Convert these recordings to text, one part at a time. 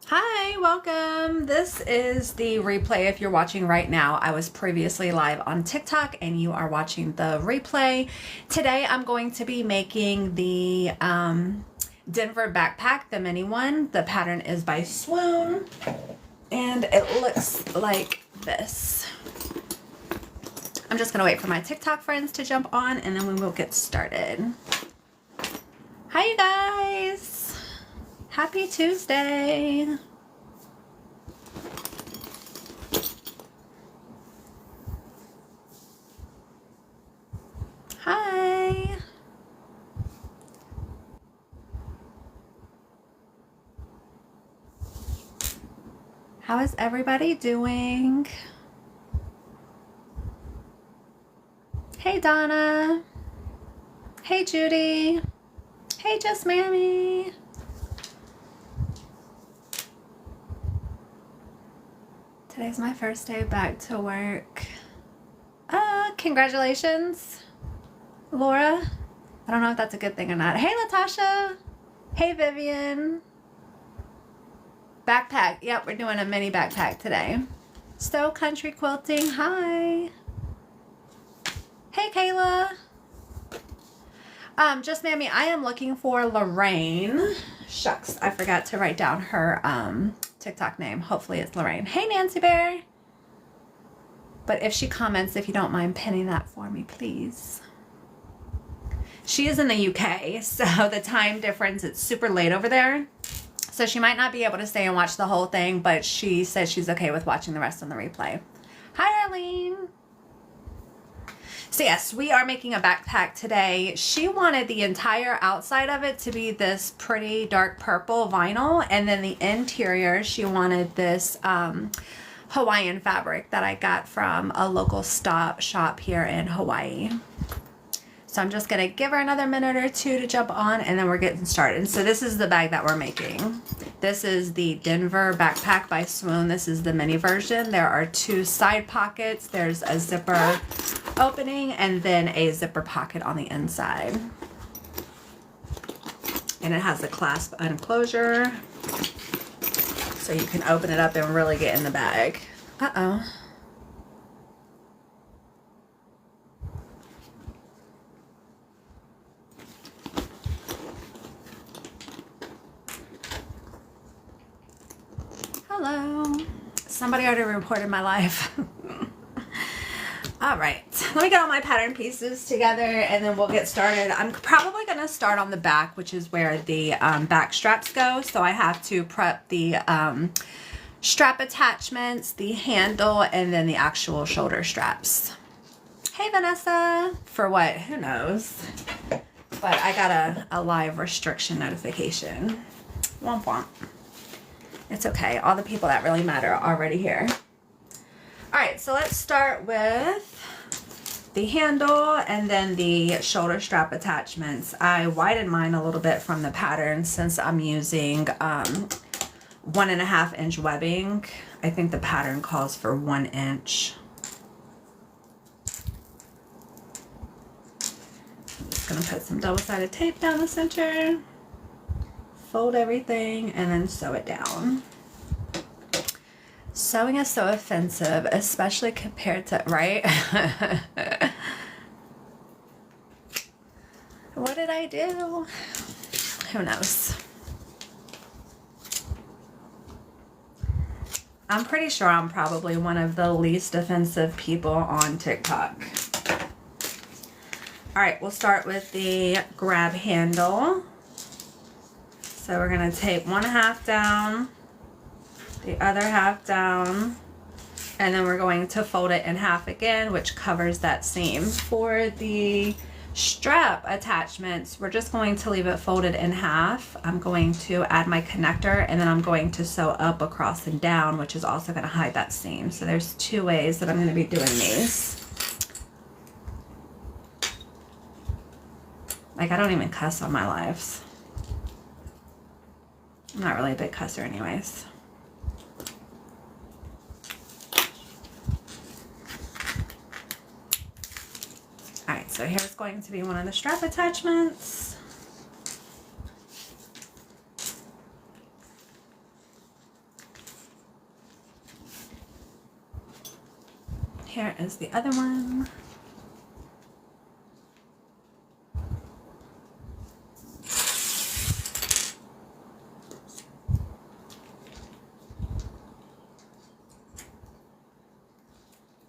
Hi, welcome. This is the replay if you're watching right now. I was previously live on TikTok and you are watching the replay. Today I'm going to be making the Denver backpack, the mini one. The pattern is by Swoon and it looks like this. I'm just going to wait for my TikTok friends to jump on and then we will get started. Hi, you guys. Happy Tuesday. Hi. How is everybody doing? Hey, Donna. Hey, Judy. Hey, Just Mammy. Today's my first day back to work. Congratulations, Laura. I don't know if that's a good thing or not. Hey, Latasha. Hey, Vivian. Backpack. Yep, we're doing a mini backpack today. So Country Quilting. Hi. Hey, Kayla. Just Mammy, I am looking for Lorraine. Shucks, I forgot to write down her TikTok name. Hopefully it's Lorraine. Hey, Nancy Bear. But if she comments, if you don't mind pinning that for me, please. She is in the UK, so the time difference, it's super late over there. So she might not be able to stay and watch the whole thing, but she says she's okay with watching the rest on the replay. Hi, Arlene. So yes, we are making a backpack today. She wanted the entire outside of it to be this pretty dark purple vinyl, and then the interior, she wanted this Hawaiian fabric that I got from a local shop here in Hawaii. So I'm just gonna give her another minute or two to jump on and then we're getting started. So this is the bag that we're making. This is the Denver backpack by Swoon. This is the mini version. There are two side pockets. There's a zipper opening and then a zipper pocket on the inside. And it has a clasp unclosure. So you can open it up and really get in the bag. Uh-oh. Hello. Somebody already reported my life. All right, let me get all my pattern pieces together and then we'll get started. I'm probably going to start on the back, which is where the back straps go. So I have to prep the strap attachments, the handle, and then the actual shoulder straps. Hey, Vanessa. For what? Who knows? But I got a live restriction notification. Womp womp. It's okay. All the people that really matter are already here. All right, so let's start with the handle and then the shoulder strap attachments. I widened mine a little bit from the pattern since I'm using 1.5 inch webbing. I think the pattern calls for 1 inch. I'm just gonna put some double-sided tape down the center, fold everything, and then sew it down. Sewing is so offensive, especially compared to, right? What did I do? Who knows? I'm pretty sure I'm probably one of the least offensive people on TikTok. All right, we'll start with the grab handle. So we're gonna tape 1/2 down, the other half down, and then we're going to fold it in half again, which covers that seam. For the strap attachments, we're just going to leave it folded in half. I'm going to add my connector and then I'm going to sew up across and down, which is also going to hide that seam. So there's two ways that I'm going to be doing these. Like, I don't even cuss on my lives. I'm not really a big cusser anyways. Alright, so here's going to be one of the strap attachments. here is the other one.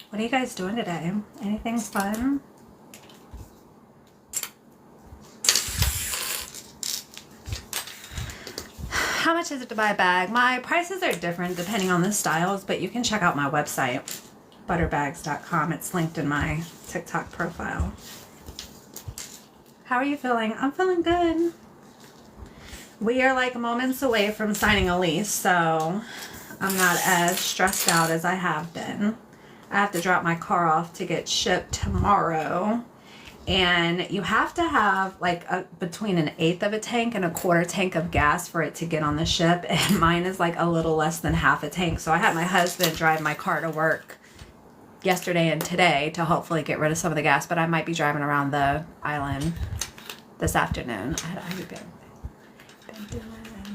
What are you guys doing today? Anything fun? How much is it to buy a bag? My prices are different depending on the styles, but you can check out my website, butterbags.com. It's linked in my TikTok profile. How are you feeling? I'm feeling good. We are like moments away from signing a lease, so I'm not as stressed out as I have been. I have to drop my car off to get shipped tomorrow. And you have to have like between an eighth of a tank and a quarter tank of gas for it to get on the ship. And mine is like a little less than half a tank. So I had my husband drive my car to work yesterday and today to hopefully get rid of some of the gas. But I might be driving around the island this afternoon. I've been doing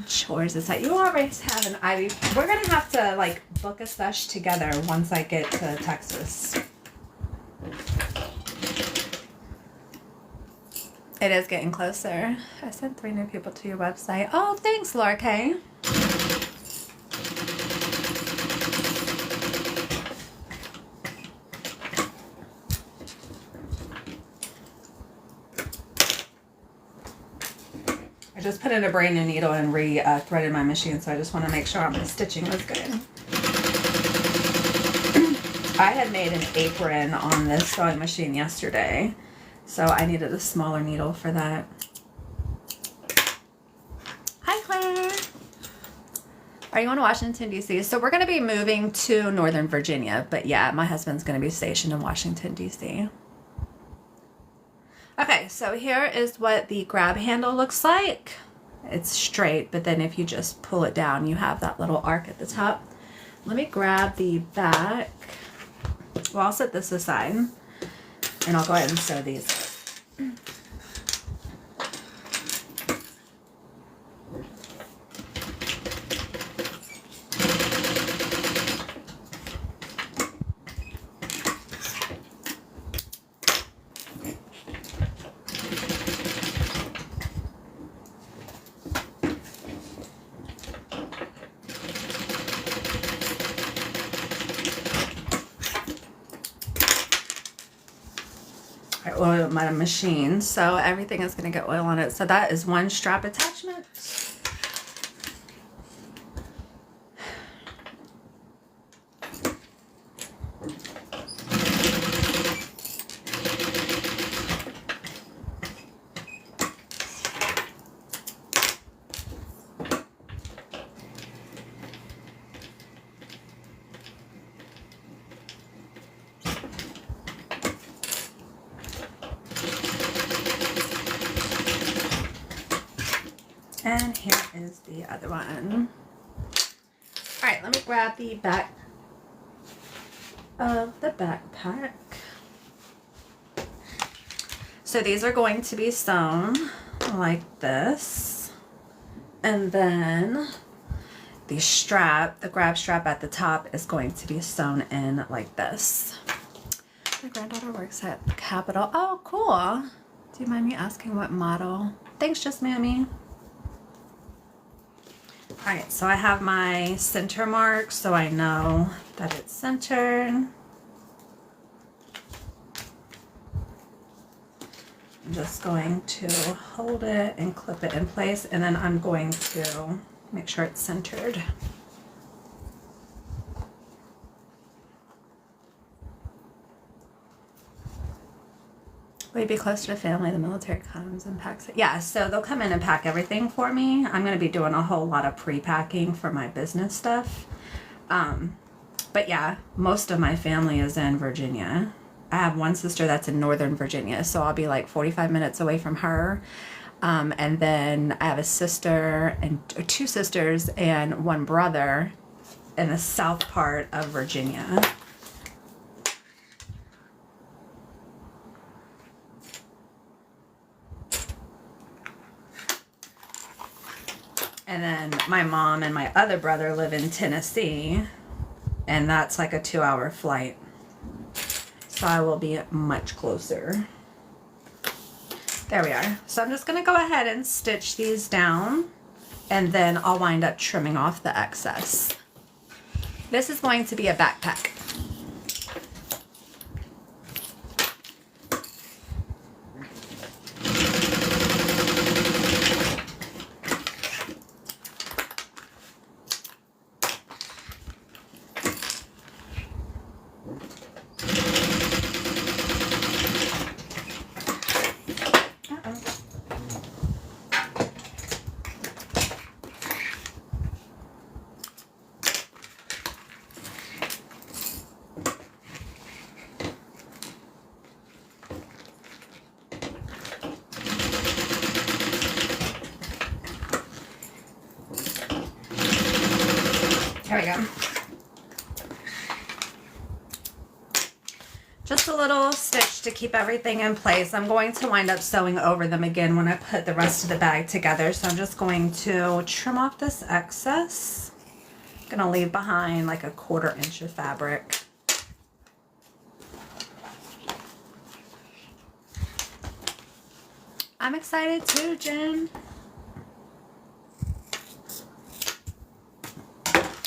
chores this night. You always have an Ivy. We're going to have to like book a sesh together once I get to Texas. It is getting closer. I sent 3 new people to your website. Oh, thanks, Laura K. I just put in a brand new needle and threaded my machine, so I just want to make sure my stitching was good. I had made an apron on this sewing machine yesterday. So I needed a smaller needle for that. Hi, Claire. Are you going to Washington, D.C.? So we're going to be moving to Northern Virginia. But yeah, my husband's going to be stationed in Washington, D.C. Okay, so here is what the grab handle looks like. It's straight, but then if you just pull it down, you have that little arc at the top. Let me grab the back. Well, I'll set this aside. And I'll go ahead and sew these. Oil my machine, so everything is going to get oil on it. So that is one strap attachment. And here is the other one. All right, let me grab the back of the backpack. So these are going to be sewn like this. And then the strap, the grab strap at the top is going to be sewn in like this. My granddaughter works at Capitol. Oh, cool. Do you mind me asking what model? Thanks, Just Mammy. Alright, so I have my center mark so I know that it's centered. I'm just going to hold it and clip it in place, and then I'm going to make sure it's centered. Will you be close to the family? The military comes and packs it. Yeah, so they'll come in and pack everything for me. I'm going to be doing a whole lot of pre-packing for my business stuff. But yeah, most of my family is in Virginia. I have one sister that's in Northern Virginia, so I'll be like 45 minutes away from her. And then I have a sister and 2 sisters and 1 brother in the south part of Virginia. And then my mom and my other brother live in Tennessee, and that's like a 2-hour flight. side will be much closer. There we are. So I'm just going to go ahead and stitch these down, and then I'll wind up trimming off the excess. This is going to be a backpack. There we go. Just a little stitch to keep everything in place. I'm going to wind up sewing over them again when I put the rest of the bag together. So I'm just going to trim off this excess. I'm gonna leave behind like a 1/4 inch of fabric. I'm excited too, Jen.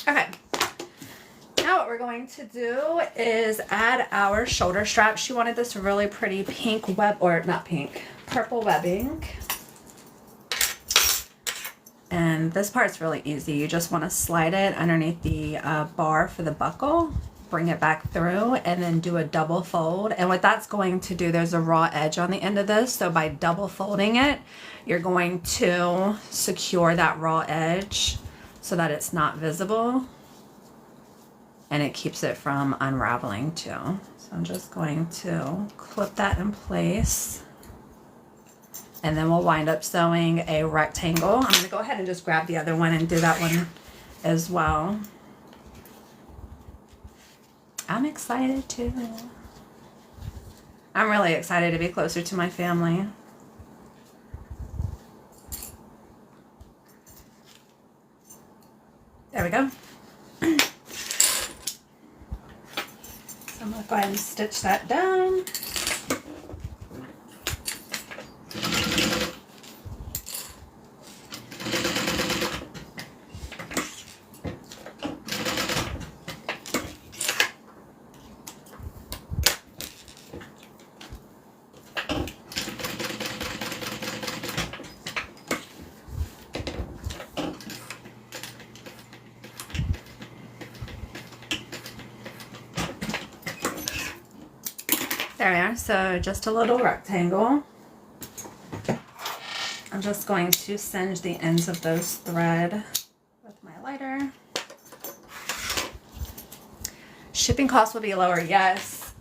Okay, now what we're going to do is add our shoulder strap. She wanted this really pretty pink web, or not pink, purple webbing. And this part's really easy. You just want to slide it underneath the bar for the buckle, bring it back through, and then do a double fold. And what that's going to do, there's a raw edge on the end of this, so by double folding it, you're going to secure that raw edge so that it's not visible, and it keeps it from unraveling too. So I'm just going to clip that in place, and then we'll wind up sewing a rectangle. I'm going to go ahead and just grab the other one and do that one as well. I'm excited too. I'm really excited to be closer to my family. There we go. So I'm going to go ahead and stitch that down. There we are, so just a little rectangle. I'm just going to singe the ends of those thread with my lighter. Shipping costs will be lower, yes.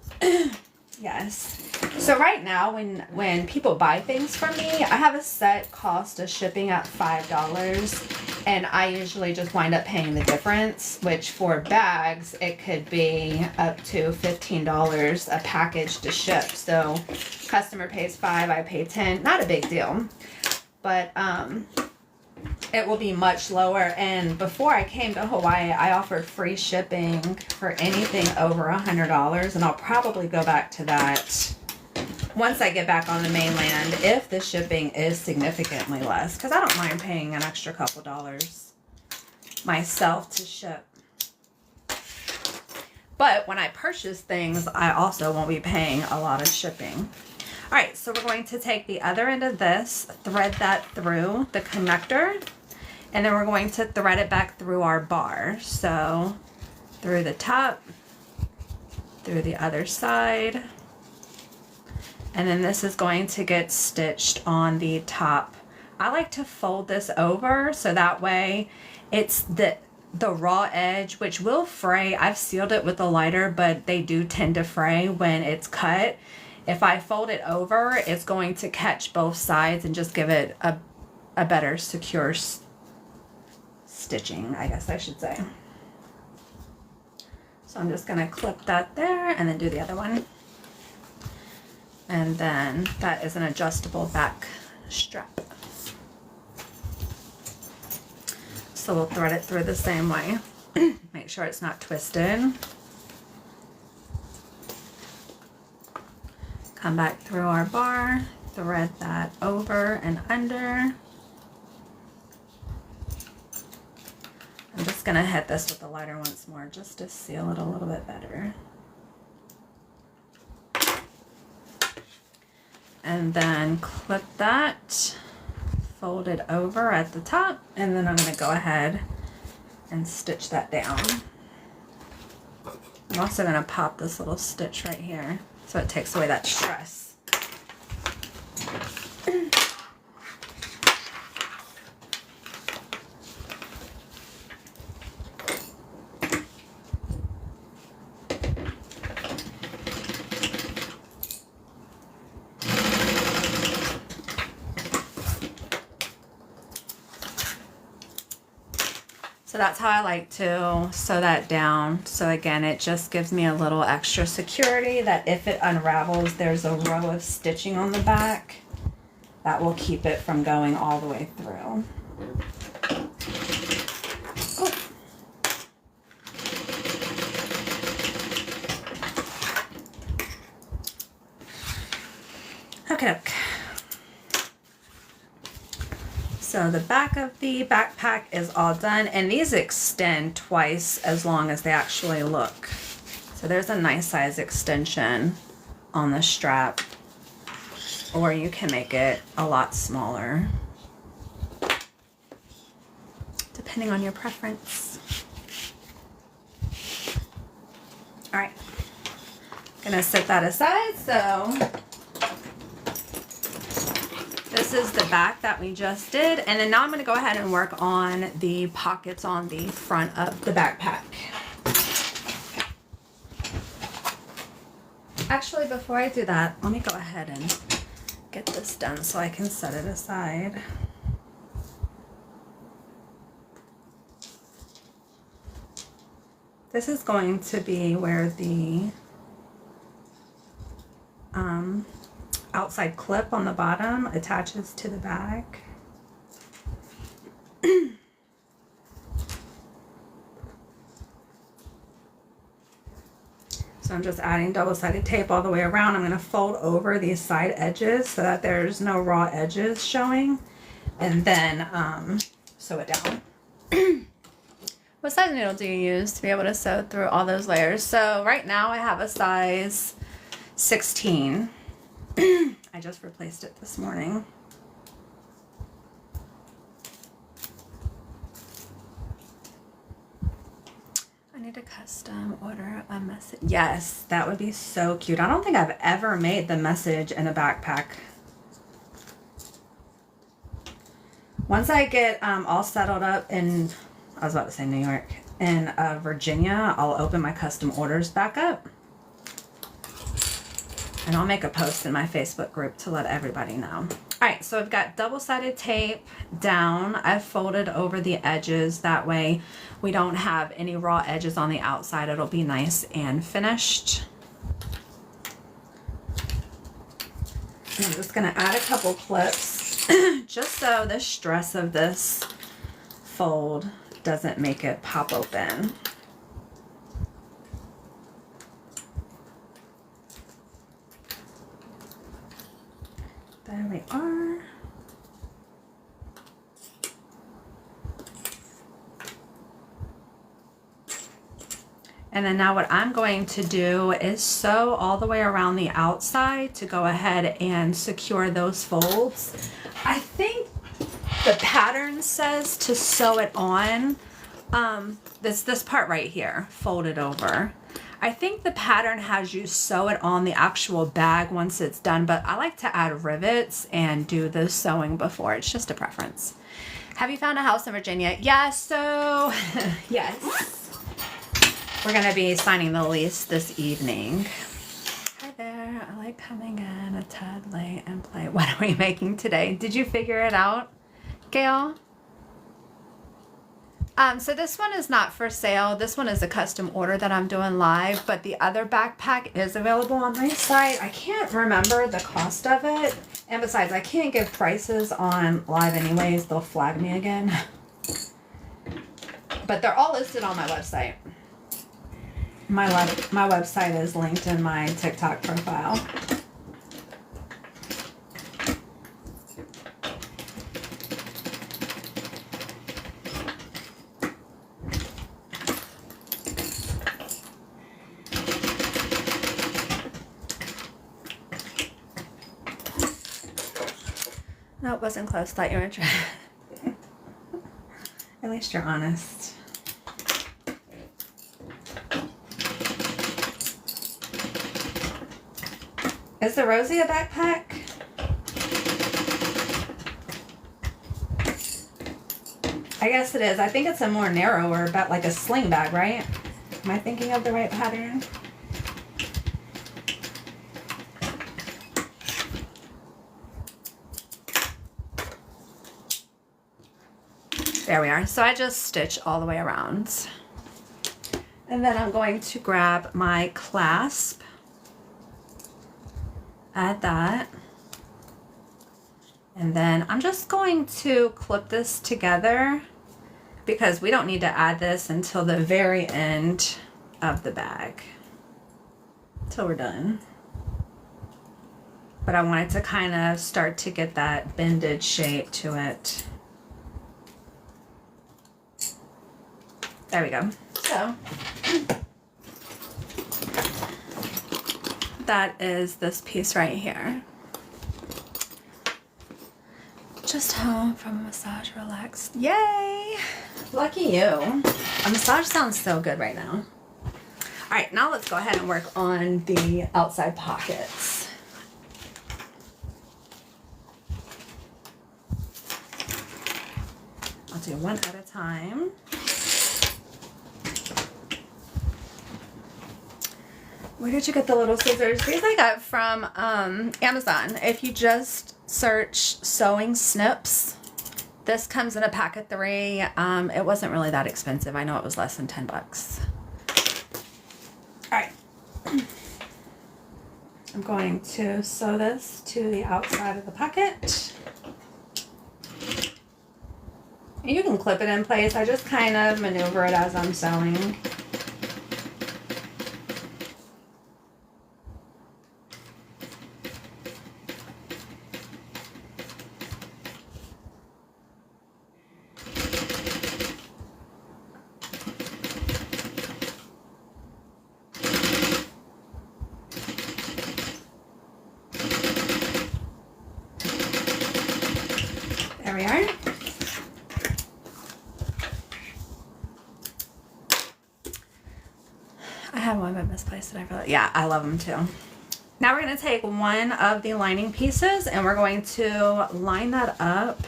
Yes. So right now, when people buy things from me, I have a set cost of shipping at $5, and I usually just wind up paying the difference, which for bags, it could be up to $15 a package to ship. So customer pays $5, I pay $10, not a big deal, but it will be much lower. And before I came to Hawaii, I offered free shipping for anything over $100, and I'll probably go back to that once I get back on the mainland, if the shipping is significantly less, because I don't mind paying an extra couple dollars myself to ship. But when I purchase things, I also won't be paying a lot of shipping. All right, so we're going to take the other end of this, thread that through the connector, and then we're going to thread it back through our bar. So through the top, through the other side, and then this is going to get stitched on the top. I like to fold this over so that way it's the raw edge, which will fray. I've sealed it with a lighter, but they do tend to fray when it's cut. If I fold it over, it's going to catch both sides and just give it a better secure stitching, I guess I should say. So I'm just gonna clip that there and then do the other one. And then that is an adjustable back strap. So we'll thread it through the same way. Make sure it's not twisted. Come back through our bar, thread that over and under. I'm just gonna hit this with the lighter once more just to seal it a little bit better. And then clip that, fold it over at the top, and then I'm gonna go ahead and stitch that down. I'm also gonna pop this little stitch right here so it takes away that stress. So that's how I like to sew that down. So again, it just gives me a little extra security that if it unravels, there's a row of stitching on the back that will keep it from going all the way through. Oh. Okay. So the back of the backpack is all done, and these extend twice as long as they actually look. So there's a nice size extension on the strap, or you can make it a lot smaller, depending on your preference. All right, gonna set that aside. So this is the back that we just did, and then now I'm going to go ahead and work on the pockets on the front of the backpack. Actually, before I do that, let me go ahead and get this done so I can set it aside. This is going to be where the outside clip on the bottom attaches to the bag. So I'm just adding double-sided tape all the way around. I'm going to fold over these side edges so that there's no raw edges showing, and then sew it down. What size needle do you use to be able to sew through all those layers? So right now I have a size 16. I just replaced it this morning. I need to custom order a message. Yes, that would be so cute. I don't think I've ever made the message in a backpack. Once I get all settled up in, I was about to say New York, in Virginia, I'll open my custom orders back up. And I'll make a post in my Facebook group to let everybody know. All right, so I've got double-sided tape down. I've folded over the edges. That way we don't have any raw edges on the outside. It'll be nice and finished. And I'm just gonna add a couple clips just so the stress of this fold doesn't make it pop open. There we are. And then now what I'm going to do is sew all the way around the outside to go ahead and secure those folds. I think the pattern says to sew it on this part right here, folded over. I think the pattern has you sew it on the actual bag once it's done, but I like to add rivets and do the sewing before. It's just a preference. Have you found a house in Virginia? Yeah, so yes. We're gonna be signing the lease this evening. Hi there, I like coming in a tad late and play. What are we making today? Did you figure it out, Gail? So this one is not for sale. This one is a custom order that I'm doing live, but the other backpack is available on my site. I can't remember the cost of it. And besides, I can't give prices on live anyways. They'll flag me again. But they're all listed on my website. My website is linked in my TikTok profile. No, it wasn't close. Thought you were trying. At least you're honest. Is the Rosie a backpack? I guess it is. I think it's a more narrower, about like a sling bag, right? Am I thinking of the right pattern? There we are. So I just stitch all the way around. And then I'm going to grab my clasp. Add that. And then I'm just going to clip this together because we don't need to add this until the very end of the bag, till we're done. But I wanted to kind of start to get that bended shape to it. There we go. So that is this piece right here. Just home from a massage, relaxed. Yay! Lucky you. A massage sounds so good right now. All right, now let's go ahead and work on the outside pockets. I'll do one at a time. Where did you get the little scissors? These I got from Amazon. If you just search sewing snips, this comes in a pack of 3. It wasn't really that expensive. I know it was less than 10 bucks. All right. I'm going to sew this to the outside of the pocket. You can clip it in place. I just kind of maneuver it as I'm sewing. There we are. I had one but misplaced it. I really, yeah, I love them too. Now we're going to take one of the lining pieces and we're going to line that up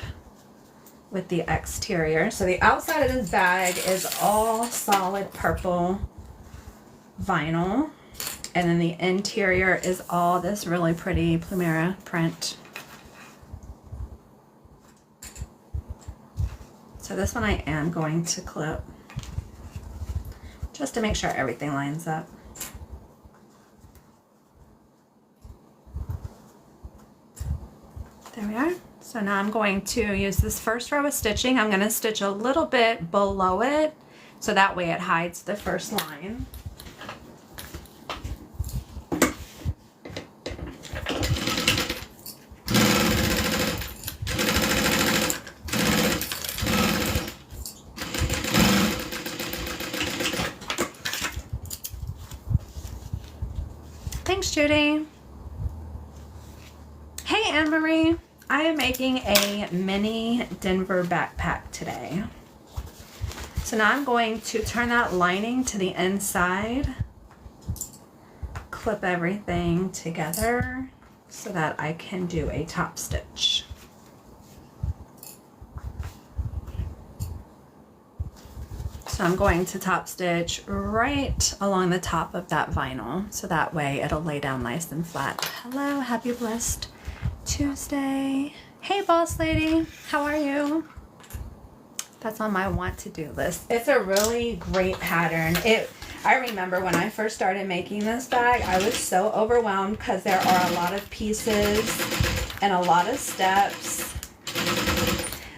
with the exterior. So the outside of this bag is all solid purple vinyl, and then the interior is all this really pretty Plumera print. So this one I am going to clip just to make sure everything lines up. There we are. So now I'm going to use this first row of stitching. I'm going to stitch a little bit below it so that way it hides the first line. Thanks, Judy. Hey, Anne-Marie. I am making a mini Denver backpack today. So now I'm going to turn that lining to the inside, clip everything together so that I can do a top stitch. So I'm going to top stitch right along the top of that vinyl so that way it'll lay down nice and flat. Hello, happy blessed Tuesday. Hey, boss lady, how are you? That's on my want to do list. It's a really great pattern. I remember when I first started making this bag, I was so overwhelmed because there are a lot of pieces and a lot of steps.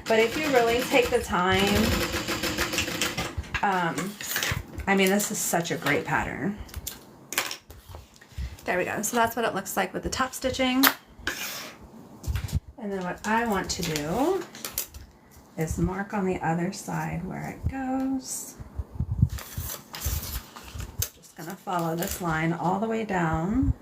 But if you really take the time, I mean, this is such a great pattern. There we go. So that's what it looks like with the top stitching. And then what I want to do is mark on the other side where it goes. Just gonna follow this line all the way down.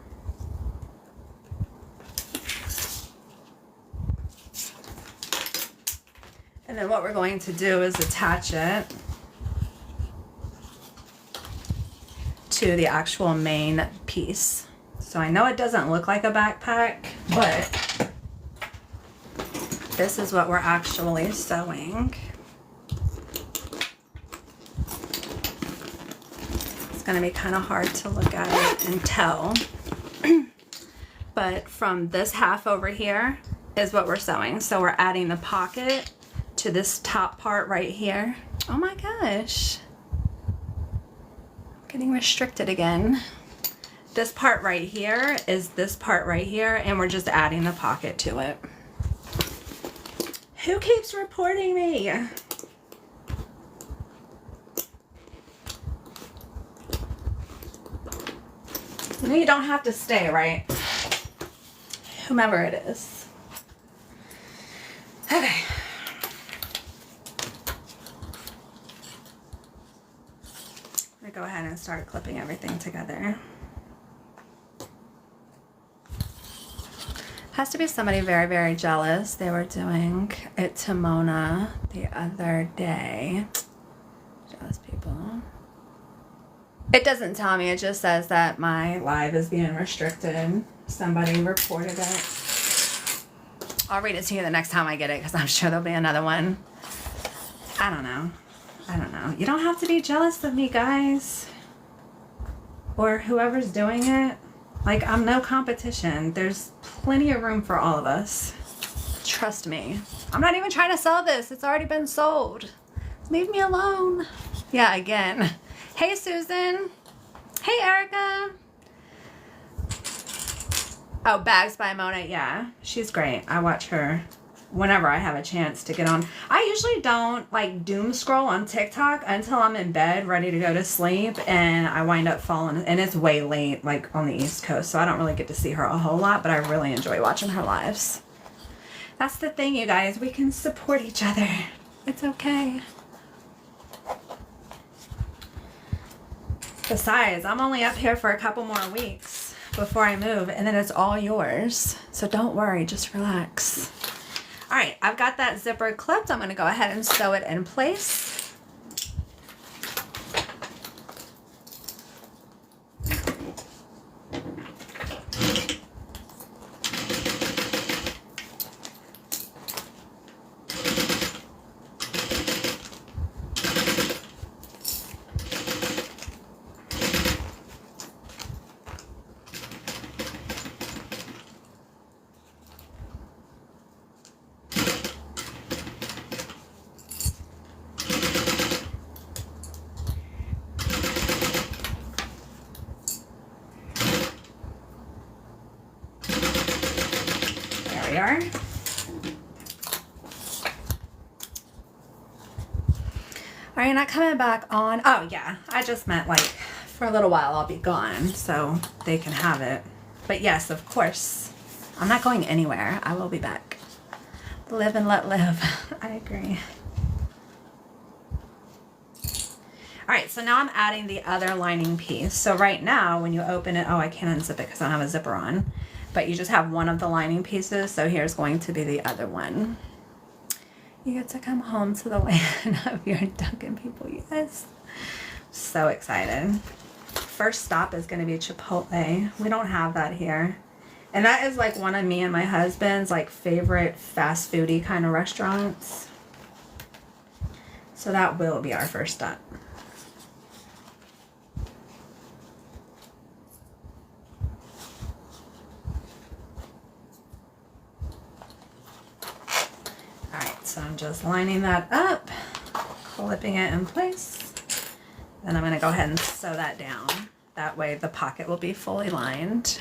And then what we're going to do is attach it to the actual main piece. So I know it doesn't look like a backpack, but this is what we're actually sewing. It's going to be kind of hard to look at it and tell. But from this half over here is what we're sewing. So we're adding the pocket to this top part right here. Oh my gosh. Getting restricted again. This part right here is this part right here, and we're just adding the pocket to it. Who keeps reporting me? You don't have to stay, right? Whomever it is. Okay. I'm gonna go ahead and start clipping everything together. Has to be somebody very, very jealous. They were doing it to Mona the other day. Jealous people. It doesn't tell me, it just says that my live is being restricted. Somebody reported it. I'll read it to you the next time I get it because I'm sure there'll be another one. I don't know. I don't know. You don't have to be jealous of me, guys. Or whoever's doing it. Like, I'm no competition. There's plenty of room for all of us. Trust me. I'm not even trying to sell this. It's already been sold. Leave me alone. Yeah, again. Hey, Susan. Hey, Erica. Oh, Bags by Mona. Yeah, she's great. I watch her whenever I have a chance to get on. I usually don't like doom scroll on TikTok until I'm in bed ready to go to sleep, and I wind up falling, and it's way late like on the East Coast, so I don't really get to see her a whole lot, but I really enjoy watching her lives. That's the thing, you guys. We can support each other. It's okay. Besides, I'm only up here for a couple more weeks before I move, and then it's all yours. So don't worry, just relax. All right, I've got that zipper clipped. I'm going to go ahead and sew it in place. Are. All right, not coming back on. Oh yeah, I just meant like for a little while I'll be gone so they can have it. But yes, of course, I'm not going anywhere. I will be back. Live and let live. I agree. All right, so now I'm adding the other lining piece. So right now when you open it, oh, I can't unzip it because I don't have a zipper on. But you just have one of the lining pieces, so here's going to be the other one. You get to come home to the land of your Dunkin' people, yes. So excited. First stop is going to be Chipotle. We don't have that here. And that is like one of me and my husband's like favorite fast foodie kind of restaurants. So that will be our first stop. So I'm just lining that up, clipping it in place. Then I'm going to go ahead and sew that down. That way the pocket will be fully lined.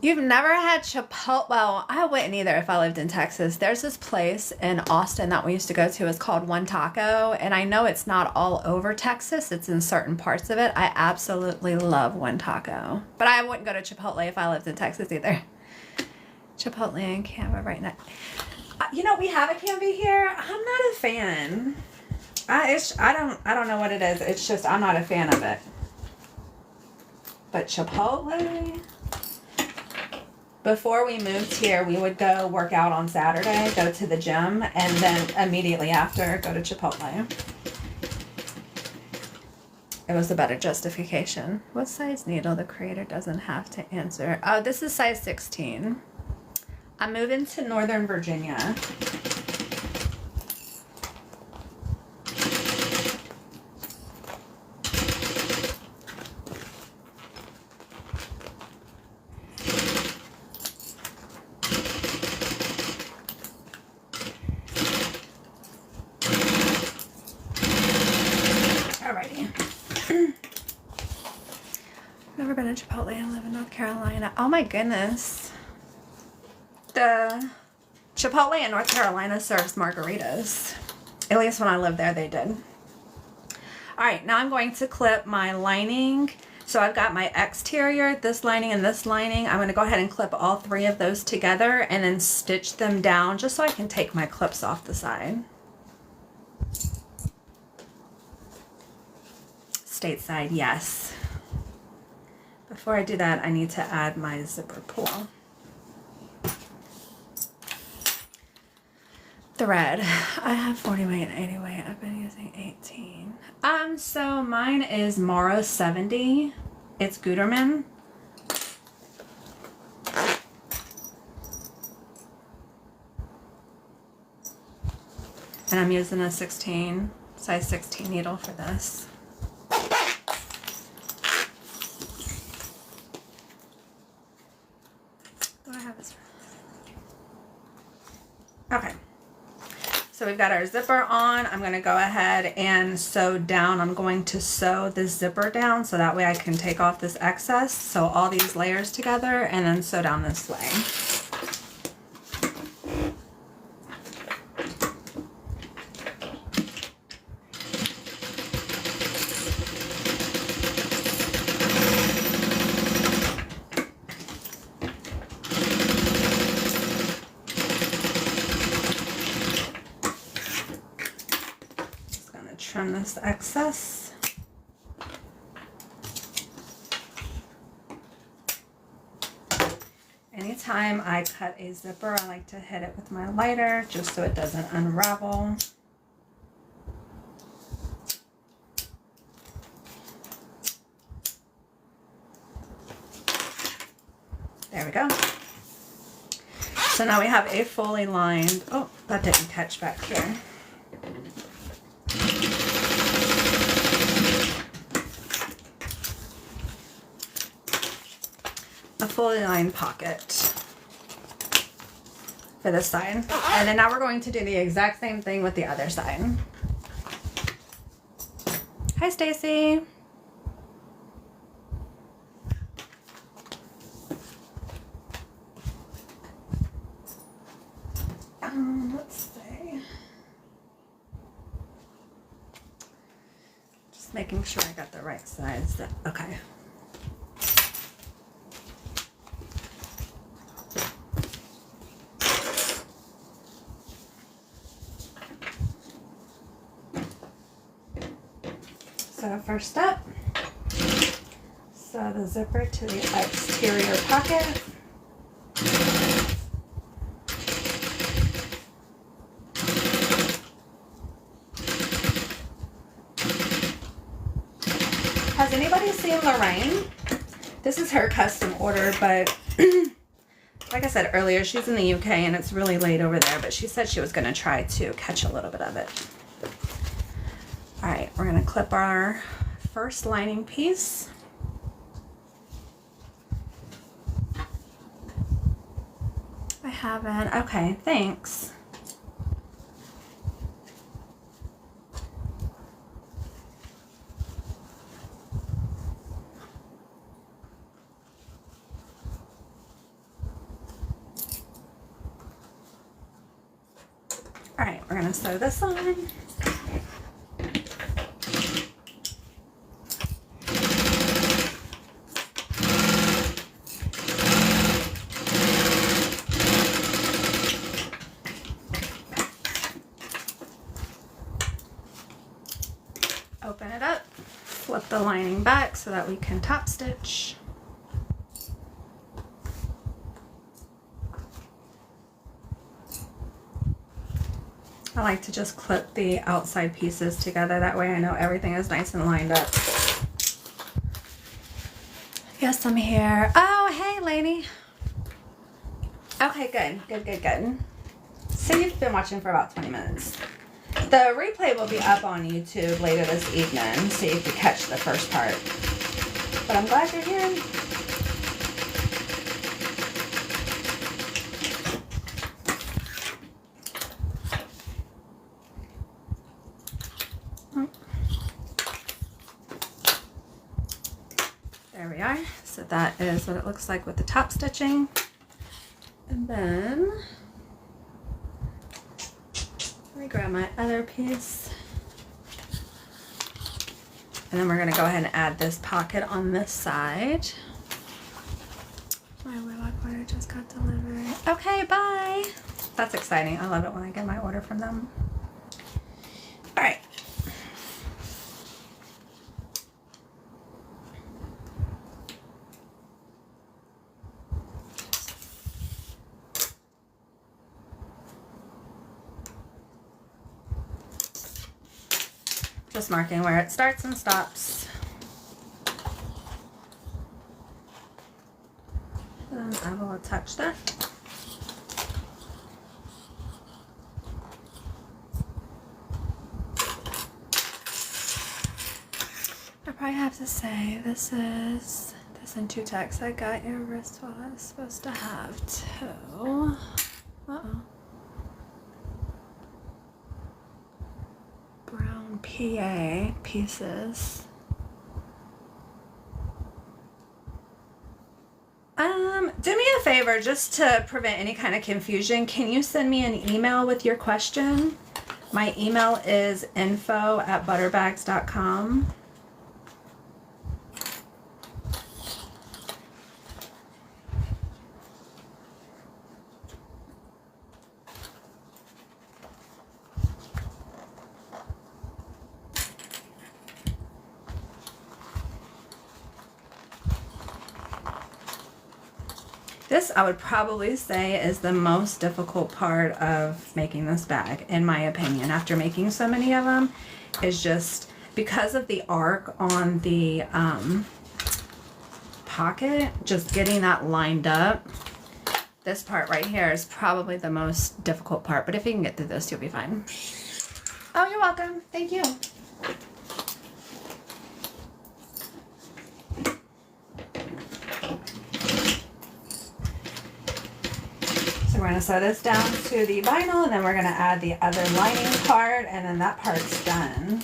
You've never had Chipotle? Well, I wouldn't either if I lived in Texas. There's this place in Austin that we used to go to. It's called One Taco. And I know it's not all over Texas. It's in certain parts of it. I absolutely love One Taco. But I wouldn't go to Chipotle if I lived in Texas either. Chipotle and Canva right now. You know, we have a Canva here. I'm not a fan. I don't know what it is. It's just I'm not a fan of it. But Chipotle. Before we moved here, we would go work out on Saturday, go to the gym, and then immediately after, go to Chipotle. It was a better justification. What size needle? The creator doesn't have to answer. Oh, this is size 16. I'm moving to Northern Virginia. Never been to Chipotle. I live in North Carolina. Oh my goodness. The Chipotle in North Carolina serves margaritas. At least when I lived there, they did. Alright, now I'm going to clip my lining. So I've got my exterior, this lining, and this lining. I'm going to go ahead and clip all three of those together and then stitch them down just so I can take my clips off the side. Stateside, yes. Before I do that, I need to add my zipper pull. Thread. I have 40 weight and 80 weight. I've been using 18. So mine is Mara 70. It's Gutermann. And I'm using a size 16 needle for this. Okay, so we've got our zipper on. I'm going to go ahead and sew down. I'm going to sew this zipper down so that way I can take off this excess. Sew all these layers together and then sew down this way. Trim this excess. Anytime I cut a zipper, I like to hit it with my lighter just so it doesn't unravel. There we go. So now we have a fully lined, oh, that didn't catch back here. A fully lined pocket for this side. And then now we're going to do the exact same thing with the other side. Hi, Stacy. Let's see. Just making sure I got the right size. Okay. So first step, sew the zipper to the exterior pocket. Has anybody seen Lorraine? This is her custom order, but like I said earlier, she's in the UK and it's really late over there, but she said she was going to try to catch a little bit of it. All right, we're going to clip our first lining piece. I haven't. Okay, thanks. All right, we're going to sew this on. Open it up, flip the lining back so that we can top stitch. I like to just clip the outside pieces together. That way I know everything is nice and lined up. Yes, I'm here. Oh, hey, lady. Okay, good. So you've been watching for about 20 minutes. The replay will be up on YouTube later this evening, so you can catch the first part. But I'm glad you're here. There we are. So that is what it looks like with the top stitching. And then, let me grab my other piece. And then we're going to go ahead and add this pocket on this side. My Whirlock order just got delivered. Okay, bye. That's exciting. I love it when I get my order from them. All right. Just marking where it starts and stops. And I will attach that. I probably have to say this in 2 texts. I got your wrist while I was supposed to have 2. Uh-oh. Brown PA pieces. Do me a favor, just to prevent any kind of confusion. Can you send me an email with your question? My email is info@butterbags.com. This, I would probably say, is the most difficult part of making this bag, in my opinion, after making so many of them, is just because of the arc on the pocket, just getting that lined up. This part right here is probably the most difficult part, but if you can get through this, you'll be fine. Oh, you're welcome. Thank you. So we're going to sew this down to the vinyl, and then we're going to add the other lining part, and then that part's done.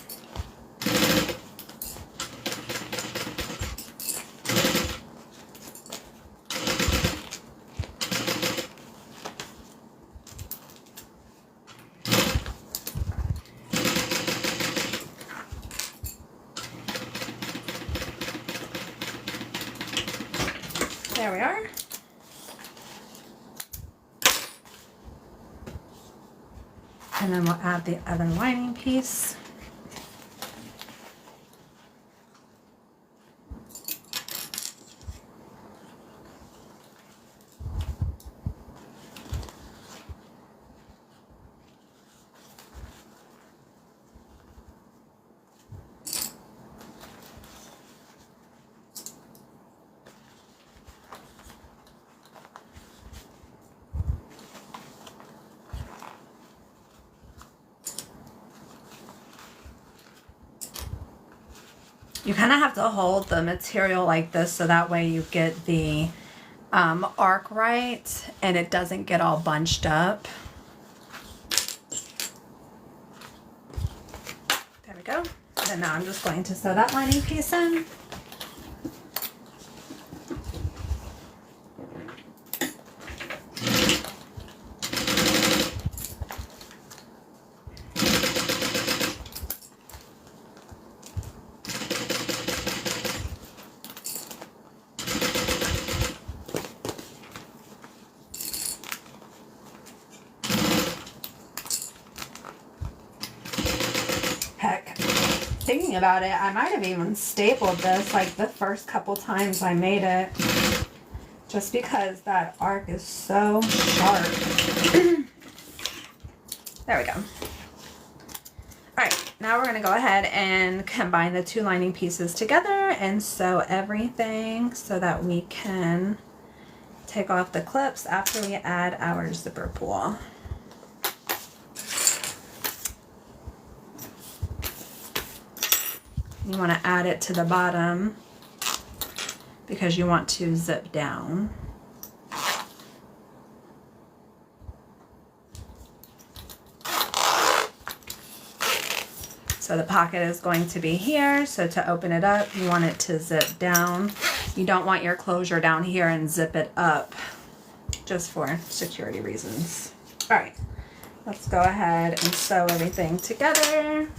There we are. And then we'll add the other lining piece. You kind of have to hold the material like this so that way you get the arc right and it doesn't get all bunched up. There we go. And then now I'm just going to sew that lining piece in. Heck, thinking about it, I might have even stapled this like the first couple times I made it, just because that arc is so sharp. There we go. now we're going to go ahead and combine the two lining pieces together and sew everything so that we can take off the clips after we add our zipper pull. You want to add it to the bottom because you want to zip down. So the pocket is going to be here. So to open it up, you want it to zip down. You don't want your closure down here and zip it up, just for security reasons. All right, let's go ahead and sew everything together.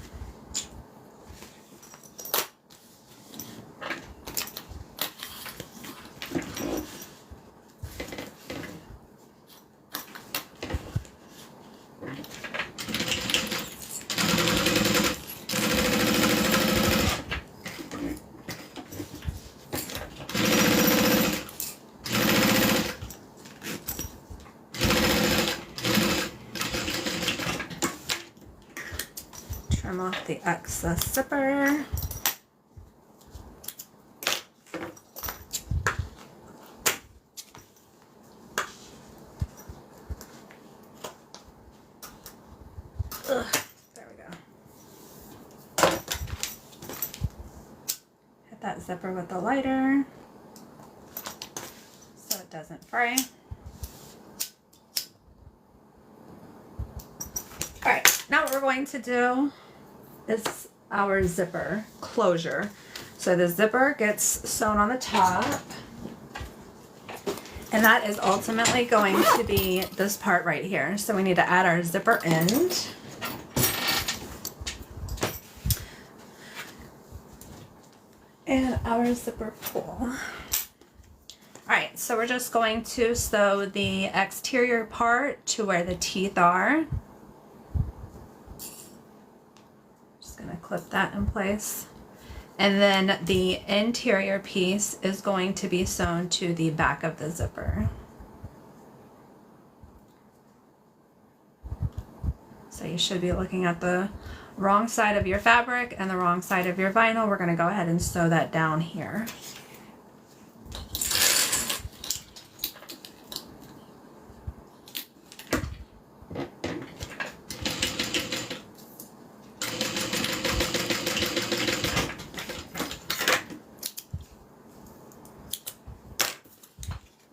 Trim off the excess zipper. Ugh, there we go. Hit that zipper with the lighter so it doesn't fray. All right, now what we're going to do is our zipper closure. So the zipper gets sewn on the top, and that is ultimately going to be this part right here. So we need to add our zipper end. And our zipper pull. All right, so we're just going to sew the exterior part to where the teeth are. Gonna clip that in place, and then the interior piece is going to be sewn to the back of the zipper. So you should be looking at the wrong side of your fabric and the wrong side of your vinyl. We're going to go ahead and sew that down here.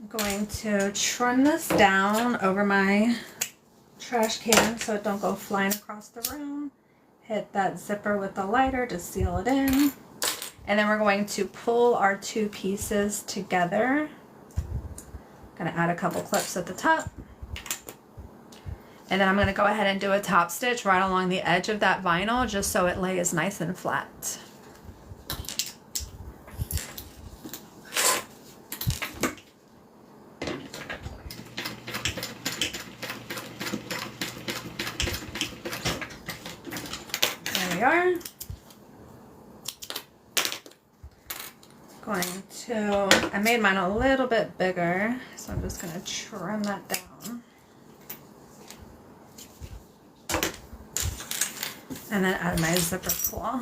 Going to trim this down over my trash can so it don't go flying across the room. Hit that zipper with the lighter to seal it in. And then we're going to pull our two pieces together. Gonna add a couple clips at the top. And then I'm gonna go ahead and do a top stitch right along the edge of that vinyl just so it lays nice and flat. Are going to, I made mine a little bit bigger, so I'm just going to trim that down and then add my zipper pull.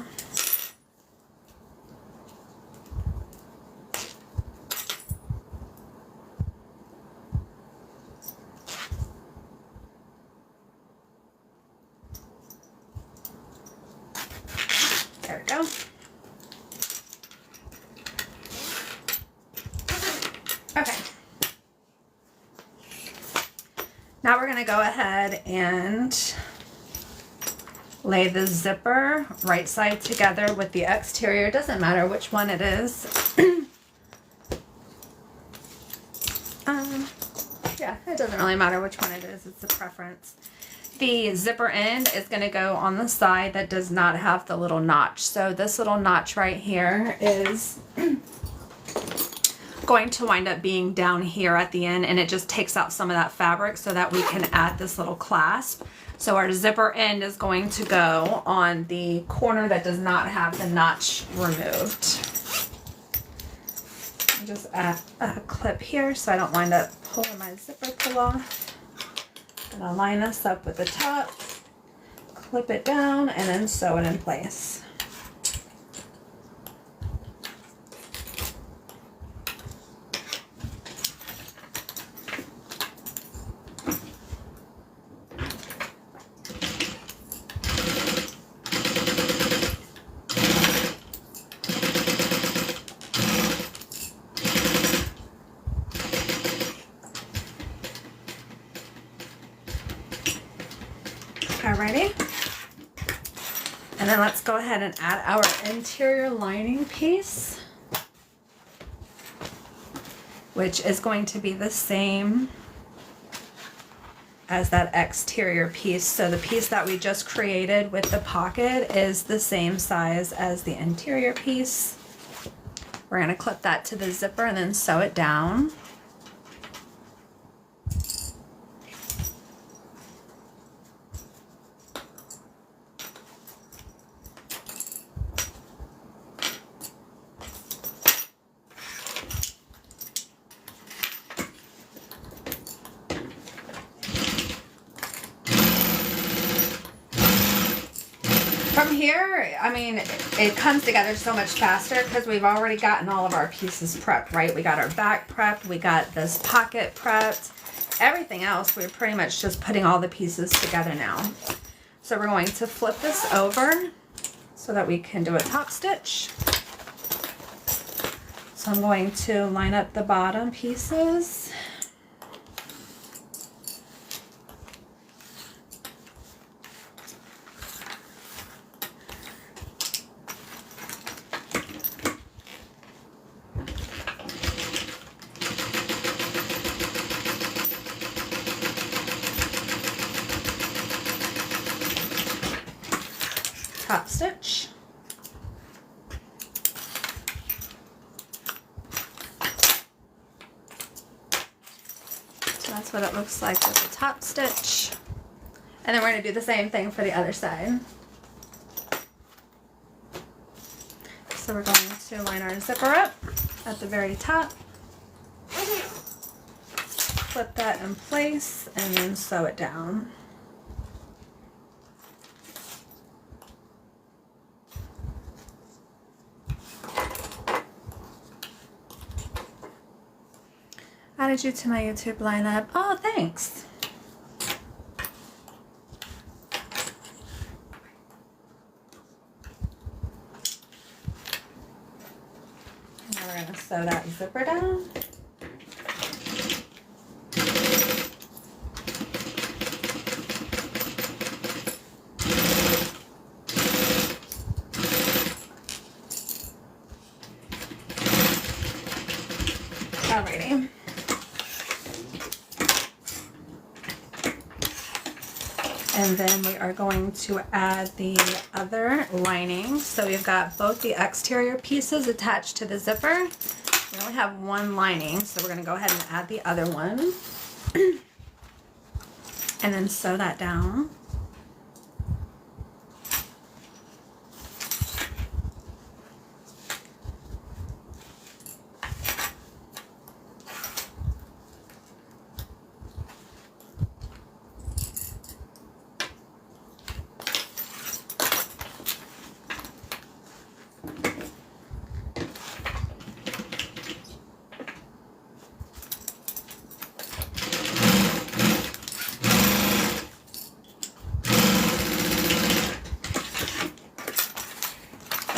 There we go. Okay. Now we're going to go ahead and lay the zipper right side together with the exterior. It doesn't matter which one it is. Yeah, it doesn't really matter which one it is. It's a preference. The zipper end is going to go on the side that does not have the little notch. So this little notch right here is going to wind up being down here at the end, and it just takes out some of that fabric so that we can add this little clasp. So our zipper end is going to go on the corner that does not have the notch removed. Just add a clip here so I don't wind up pulling my zipper pull off. I'm gonna line this up with the top, clip it down and then sew it in place. Alrighty. And then let's go ahead and add our interior lining piece, which is going to be the same as that exterior piece. So the piece that we just created with the pocket is the same size as the interior piece. We're going to clip that to the zipper and then sew it down. From here, I mean, it comes together so much faster because we've already gotten all of our pieces prepped, right? We got our back prepped, we got this pocket prepped, everything else, we're pretty much just putting all the pieces together now. So we're going to flip this over so that we can do a top stitch. So I'm going to line up the bottom pieces. Top stitch. So that's what it looks like with the top stitch. And then we're going to do the same thing for the other side. So we're going to line our zipper up at the very top. Flip that in place and then sew it down. Added you to my YouTube lineup. Oh, thanks. Now we're going to sew that zipper down. Alrighty. And then we are going to add the other lining. So we've got both the exterior pieces attached to the zipper. We only have one lining, so we're going to go ahead and add the other one. And then sew that down.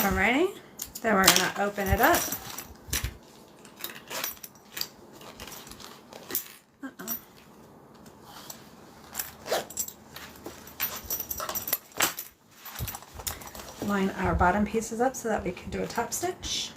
Alrighty, then we're going to open it up. Line our bottom pieces up so that we can do a top stitch.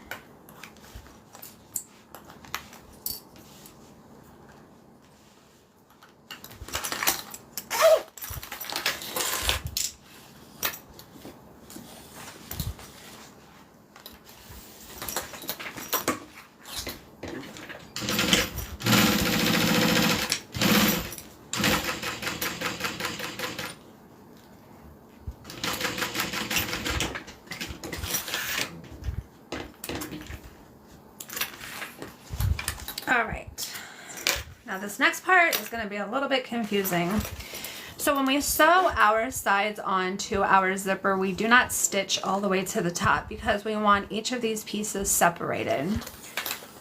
All right, now this next part is going to be a little bit confusing. So when we sew our sides onto our zipper, we do not stitch all the way to the top because we want each of these pieces separated.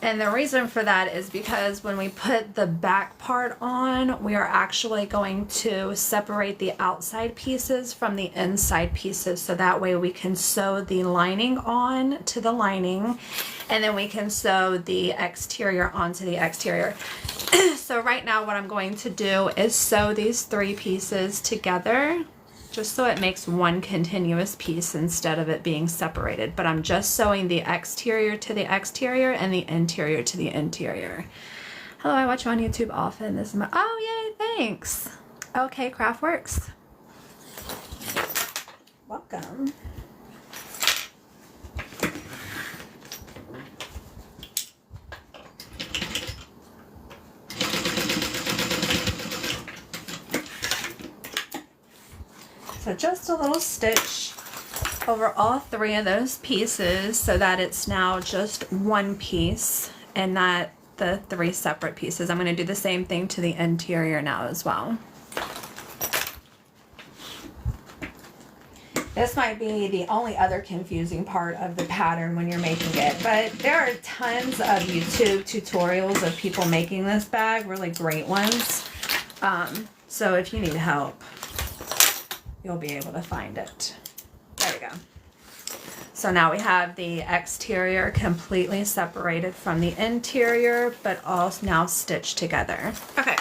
And the reason for that is because when we put the back part on, we are actually going to separate the outside pieces from the inside pieces. So that way we can sew the lining on to the lining, and then we can sew the exterior onto the exterior. So right now what I'm going to do is sew these 3 pieces together, just so it makes one continuous piece instead of it being separated. But I'm just sewing the exterior to the exterior and the interior to the interior. Hello, I watch you on YouTube often. This is my, oh yay, thanks. Okay, Craftworks. Welcome. So just a little stitch over all 3 of those pieces so that it's now just one piece and not the 3 separate pieces. I'm going to do the same thing to the interior now as well. This might be the only other confusing part of the pattern when you're making it, but there are tons of YouTube tutorials of people making this bag, really great ones. So if you need help, you'll be able to find it. There we go. So now we have the exterior completely separated from the interior, but all now stitched together. Okay.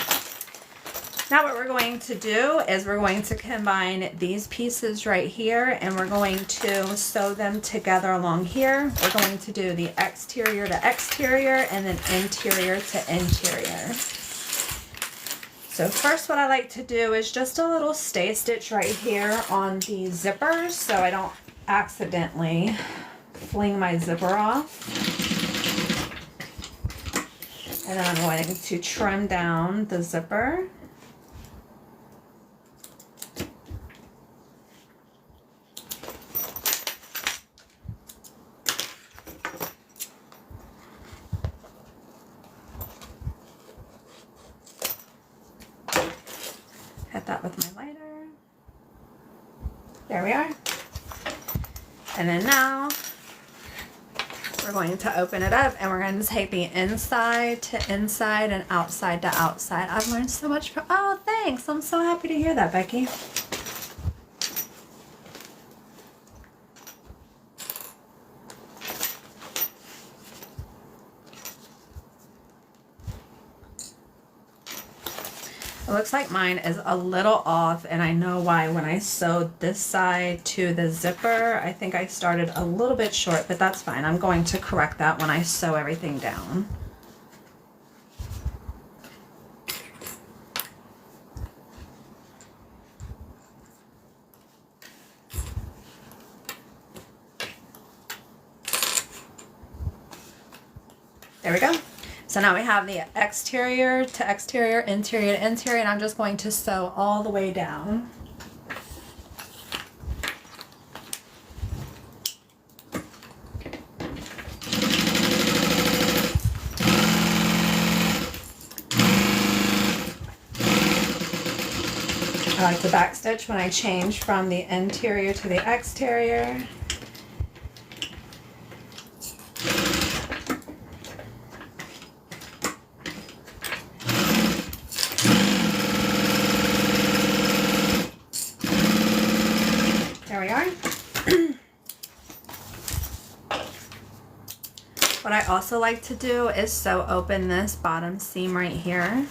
Now what we're going to do is we're going to combine these pieces right here, and we're going to sew them together along here. We're going to do the exterior to exterior and then interior to interior. So first what I like to do is just a little stay stitch right here on the zippers so I don't accidentally fling my zipper off. And then I'm going to trim down the zipper. Hit that with my lighter. There we are. And then now we're going to open it up and we're going to take the inside to inside and outside to outside. I've learned so much from, oh, thanks. I'm so happy to hear that, Becky. It looks like mine is a little off, and I know why. When I sewed this side to the zipper, I think I started a little bit short, but that's fine. I'm going to correct that when I sew everything down. There we go. So now we have the exterior to exterior, interior to interior, and I'm just going to sew all the way down. I like to back stitch when I change from the interior to the exterior. What I also like to do is sew open this bottom seam right here.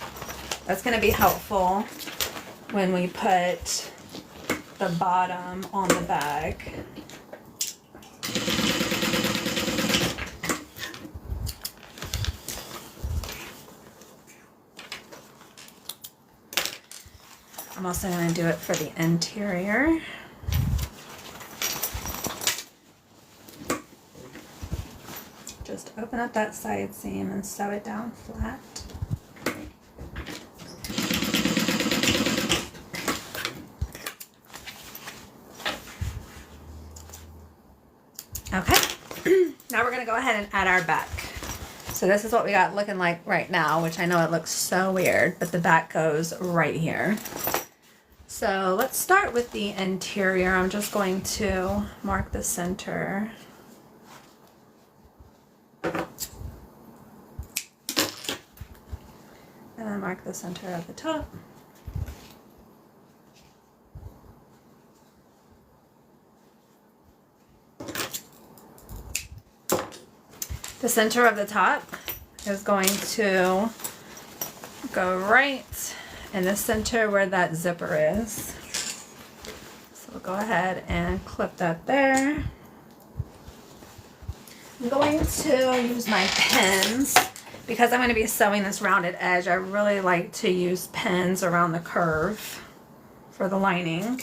That's going to be helpful when we put the bottom on the bag. I'm also going to do it for the interior. Just open up that side seam and sew it down flat. Okay, now we're going to go ahead and add our back. So this is what we got looking like right now, which I know it looks so weird, but the back goes right here. So let's start with the interior. I'm just going to mark the center. And then mark the center of the top. The center of the top is going to go right in the center where that zipper is. So we'll go ahead and clip that there. I'm going to use my pins because I'm going to be sewing this rounded edge. I really like to use pins around the curve for the lining.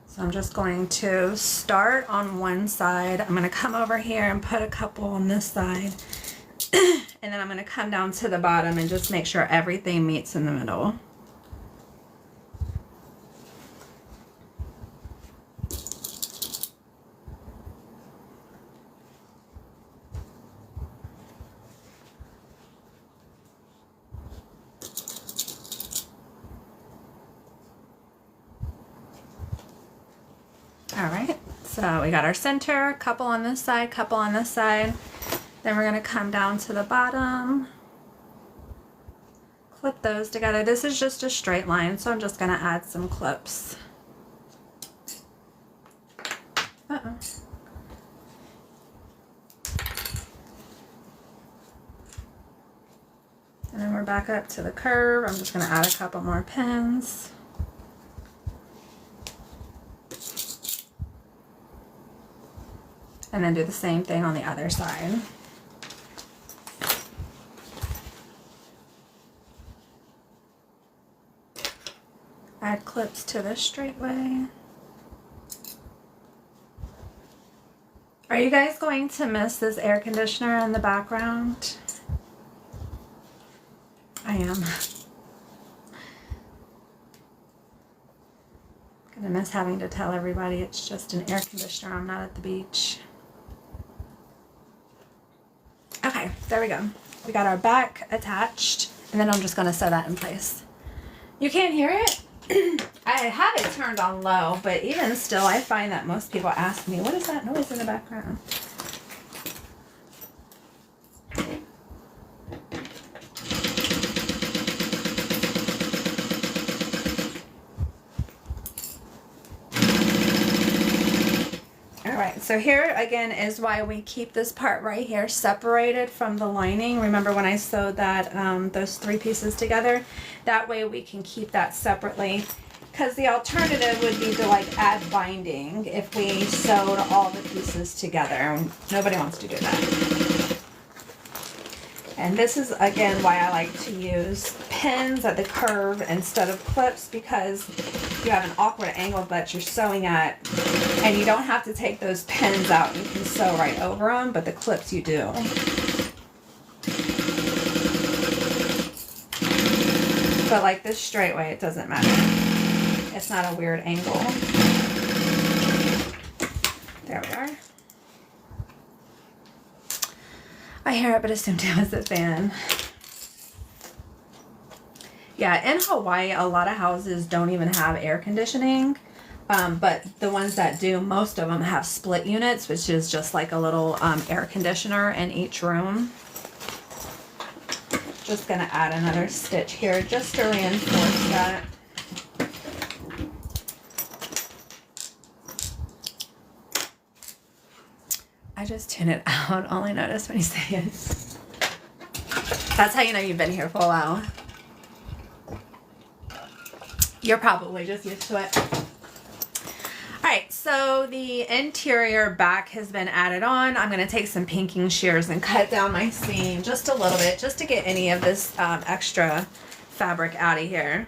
So I'm just going to start on one side. I'm going to come over here and put a couple on this side. And then I'm going to come down to the bottom and just make sure everything meets in the middle. All right, so we got our center, couple on this side, couple on this side. Then we're gonna come down to the bottom, clip those together. This is just a straight line, so I'm just gonna add some clips. Uh-oh. And then we're back up to the curve. I'm just gonna add a couple more pins. And then do the same thing on the other side. Add clips to the straightway. Are you guys going to miss this air conditioner in the background? I am. Gonna miss having to tell everybody it's just an air conditioner. I'm not at the beach. Okay, there we go. We got our back attached, and then I'm just gonna sew that in place. You can't hear it? I have it turned on low, but even still, I find that most people ask me, what is that noise in the background? So here again is why we keep this part right here separated from the lining. Remember when I sewed that those three pieces together? That way we can keep that separately, because the alternative would be to like add binding if we sewed all the pieces together. Nobody wants to do that. And this is again why I like to use pins at the curve instead of clips, because you have an awkward angle that you're sewing at, and you don't have to take those pins out. You can sew right over them, but the clips you do. But like this straightway, it doesn't matter. It's not a weird angle. There we are. I hear it, but assumed it was a fan. Yeah, in Hawaii, a lot of houses don't even have air conditioning. But the ones that do, most of them have split units, which is just like a little air conditioner in each room. Just gonna add another stitch here just to reinforce that. I just tune it out. Only notice when you say it. That's how you know you've been here for a while. You're probably just used to it. Alright, so the interior back has been added on. I'm going to take some pinking shears and cut down my seam just a little bit, just to get any of this extra fabric out of here.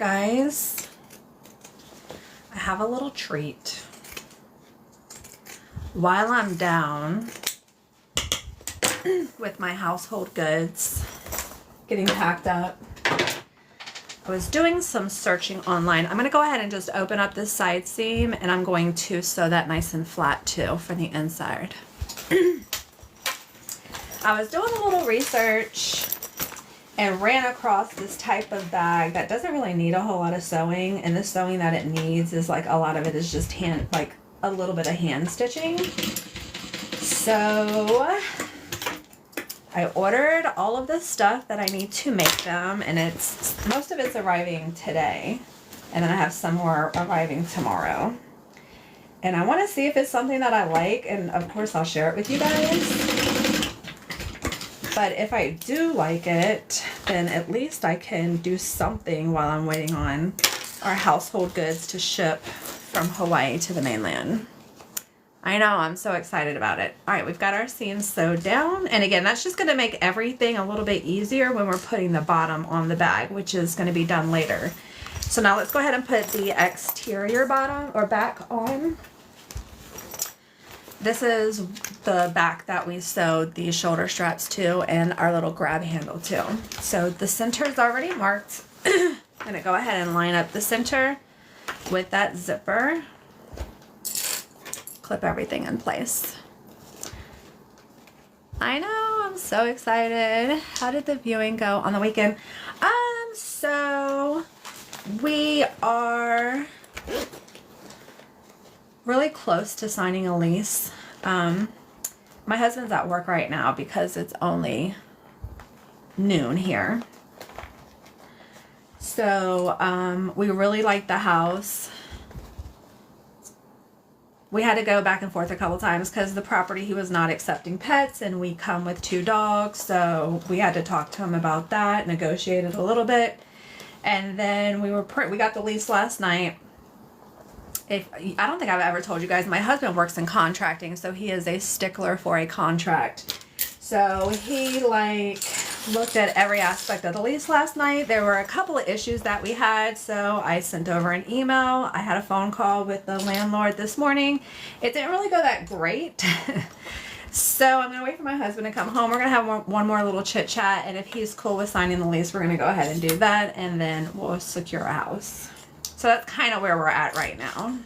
Guys, I have a little treat. While I'm down with my household goods getting packed up, I was doing some searching online. I'm going to go ahead and just open up this side seam, and I'm going to sew that nice and flat too for the inside. I was doing a little research and ran across this type of bag that doesn't really need a whole lot of sewing, and the sewing that it needs is like a lot of it is just hand, like a little bit of hand stitching. So I ordered all of the stuff that I need to make them, and most of it's arriving today, and then I have some more arriving tomorrow. And I want to see if it's something that I like, and of course I'll share it with you guys. But if I do like it, then at least I can do something while I'm waiting on our household goods to ship from Hawaii to the mainland. I know, I'm so excited about it. All right, we've got our seams sewed down. And again, that's just gonna make everything a little bit easier when we're putting the bottom on the bag, which is gonna be done later. So now let's go ahead and put the exterior bottom or back on. This is the back that we sewed the shoulder straps to and our little grab handle to. So the center is already marked. I'm gonna go ahead and line up the center with that zipper. Clip everything in place. I know, I'm so excited. How did the viewing go on the weekend? So we are really close to signing a lease. My husband's at work right now because it's only noon here. So we really like the house. We had to go back and forth a couple times because the property, he was not accepting pets, and we come with 2 dogs, so we had to talk to him about that, negotiated a little bit, and then we got the lease last night. I don't think I've ever told you guys, my husband works in contracting, so he is a stickler for a contract. So he looked at every aspect of the lease last night. There were a couple of issues that we had, so I sent over an email. I had a phone call with the landlord this morning. It didn't really go that great. So I'm gonna wait for my husband to come home. We're gonna have one more little chit chat, and if he's cool with signing the lease, we're gonna go ahead and do that, and then we'll secure a house. So that's kind of where we're at right now. All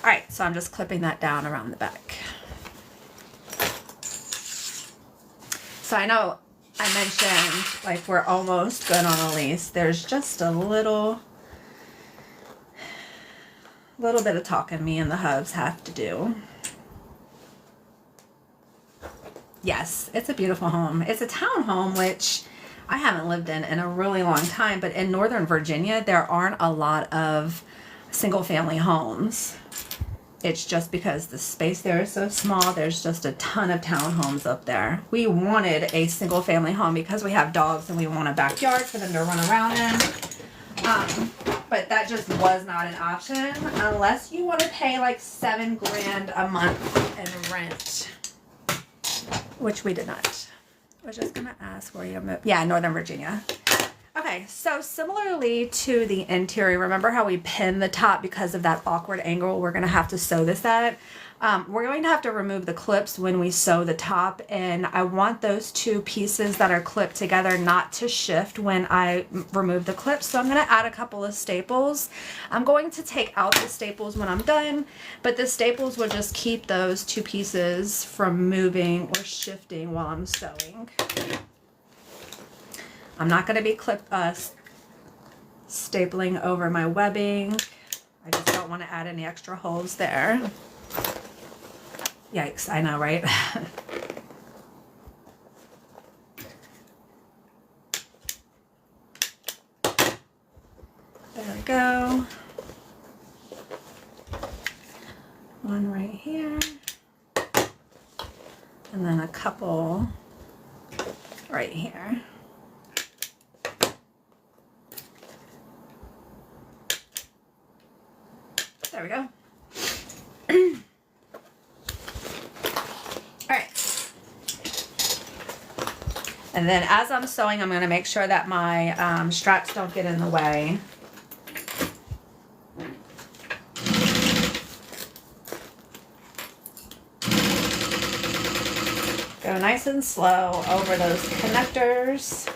right, so I'm just clipping that down around the back. So I know I mentioned like we're almost good on a lease. There's just a little bit of talking me and the hubs have to do. Yes, it's a beautiful home. It's a townhome, which I haven't lived in a really long time, but in Northern Virginia, there aren't a lot of single family homes. It's just because the space there is so small, there's just a ton of townhomes up there. We wanted a single family home because we have dogs and we want a backyard for them to run around in. But that just was not an option unless you want to pay like $7 grand a month in rent, which we did not. I was just gonna ask where you moved. Yeah, Northern Virginia. Okay, so similarly to the interior, remember how we pinned the top because of that awkward angle we're gonna have to sew this at? We're going to have to remove the clips when we sew the top, and I want those 2 pieces that are clipped together not to shift when I remove the clips. So I'm gonna add a couple of staples. I'm going to take out the staples when I'm done, but the staples will just keep those 2 pieces from moving or shifting while I'm sewing. I'm not going to be stapling over my webbing. I just don't want to add any extra holes there. Yikes, I know, right? There we go. One right here. And then a couple right here. There we go. All right. And then as I'm sewing, I'm going to make sure that my straps don't get in the way. Go nice and slow over those connectors.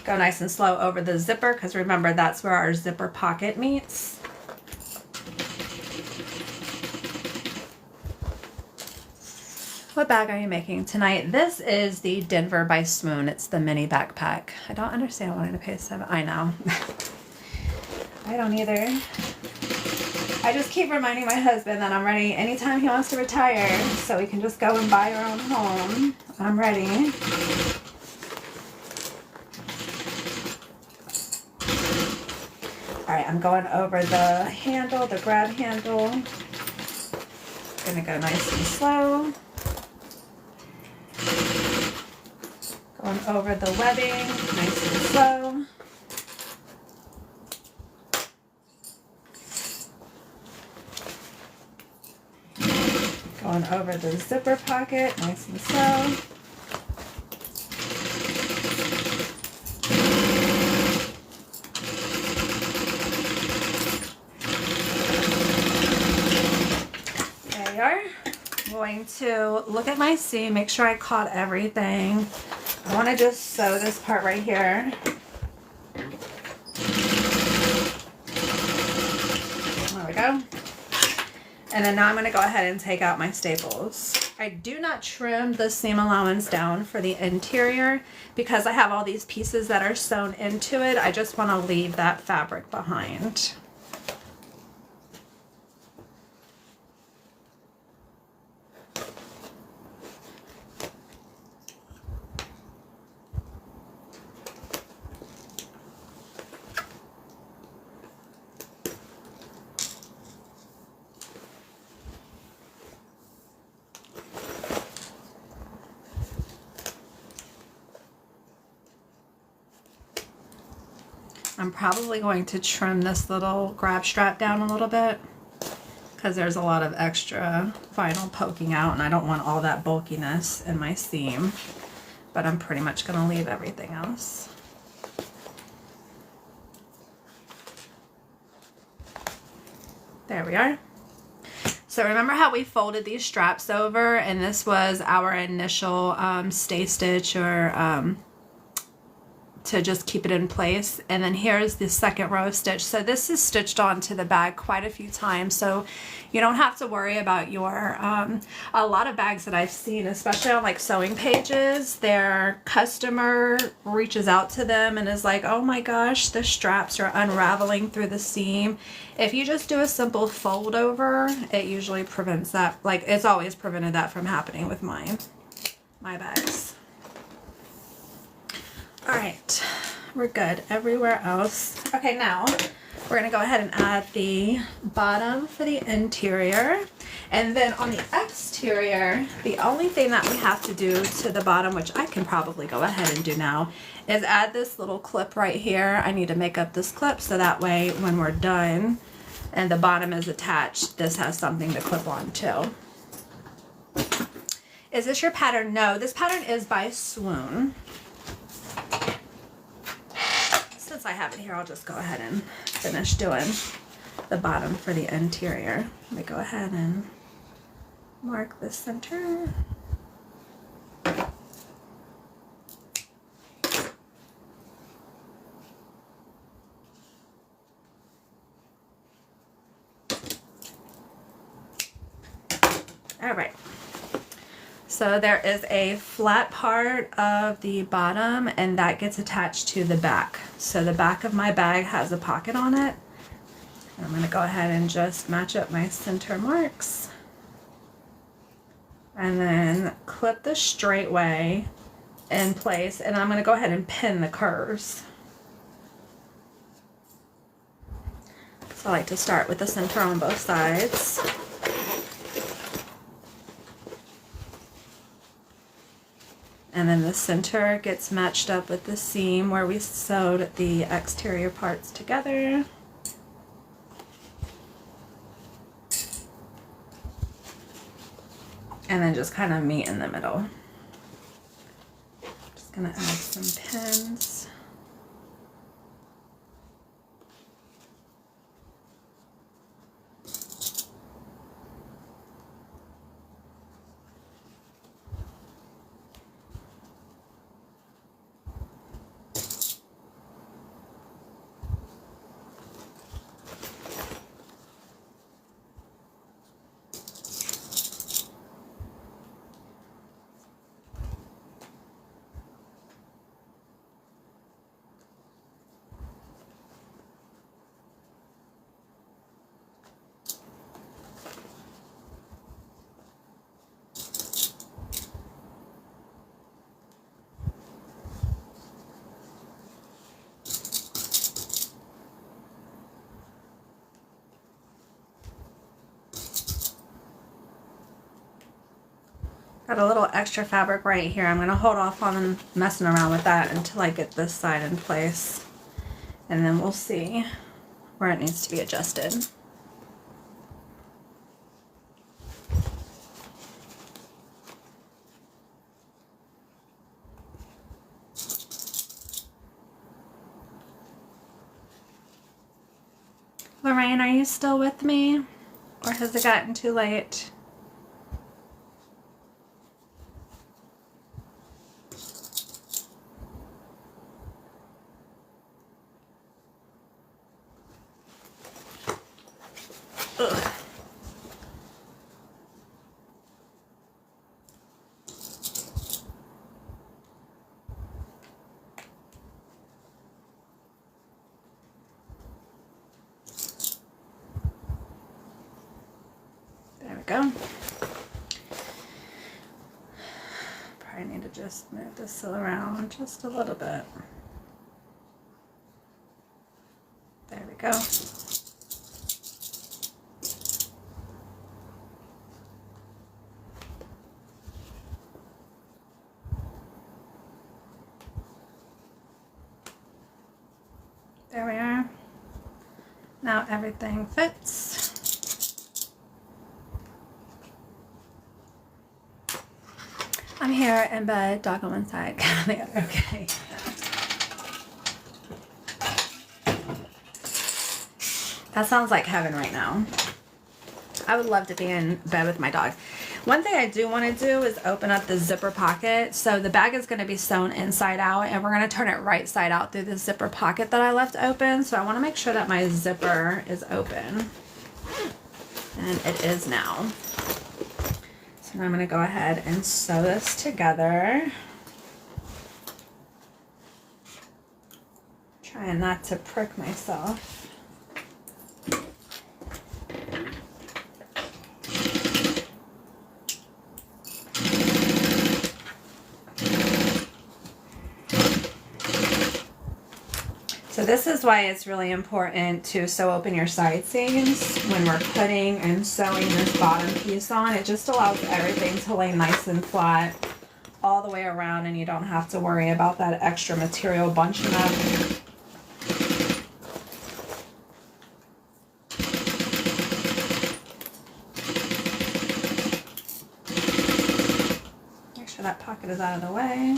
Go nice and slow over the zipper, because remember, that's where our zipper pocket meets. What bag are you making tonight? This is the Denver by Swoon. It's the mini backpack. I don't understand wanting to pay $7. I know. I don't either. I just keep reminding my husband that I'm ready anytime he wants to retire, so we can just go and buy our own home. I'm ready. All right, I'm going over the handle, the grab handle. Gonna go nice and slow. Going over the webbing, nice and slow. Going over the zipper pocket, nice and slow. There you are. I'm going to look at my seam, make sure I caught everything. I want to just sew this part right here. There we go. And then now I'm going to go ahead and take out my staples. I do not trim the seam allowance down for the interior because I have all these pieces that are sewn into it. I just want to leave that fabric behind. I'm probably going to trim this little grab strap down a little bit because there's a lot of extra vinyl poking out and I don't want all that bulkiness in my seam, but I'm pretty much going to leave everything else. There we are. So remember how we folded these straps over, and this was our initial stay stitch or to just keep it in place, and then here's the second row of stitch. So this is stitched onto the bag quite a few times, so you don't have to worry about your a lot of bags that I've seen, especially on like sewing pages, their customer reaches out to them and is like, oh my gosh, the straps are unraveling through the seam. If you just do a simple fold over, it usually prevents that. Like, it's always prevented that from happening with my bags. All right, we're good everywhere else. Okay, now we're gonna go ahead and add the bottom for the interior. And then on the exterior, the only thing that we have to do to the bottom, which I can probably go ahead and do now, is add this little clip right here. I need to make up this clip so that way when we're done and the bottom is attached, this has something to clip on too. Is this your pattern? No, this pattern is by Swoon. Since I have it here, I'll just go ahead and finish doing the bottom for the interior. Let me go ahead and mark the center. All right. So there is a flat part of the bottom and that gets attached to the back. So the back of my bag has a pocket on it. I'm going to go ahead and just match up my center marks. And then clip the straight way in place, and I'm going to go ahead and pin the curves. So I like to start with the center on both sides. And then the center gets matched up with the seam where we sewed the exterior parts together. and then just kind of meet in the middle. Just gonna add some pins. Got a little extra fabric right here. I'm going to hold off on messing around with that until I get this side in place. And then we'll see where it needs to be adjusted. Lorraine, are you still with me? Or has it gotten too late? Ugh. There we go. Probably need to just move this around just a little bit. There we go. There we are. Now everything fits. I'm here in bed, dog on one side, cat on the other. Okay. That sounds like heaven right now. I would love to be in bed with my dog. One thing I do want to do is open up the zipper pocket. So the bag is going to be sewn inside out, and we're going to turn it right side out through the zipper pocket that I left open. So I want to make sure that my zipper is open. And it is now. So now I'm going to go ahead and sew this together. Trying not to prick myself. So this is why it's really important to sew open your side seams when we're putting and sewing this bottom piece on. It just allows everything to lay nice and flat all the way around, and you don't have to worry about that extra material bunching up. Make sure that pocket is out of the way.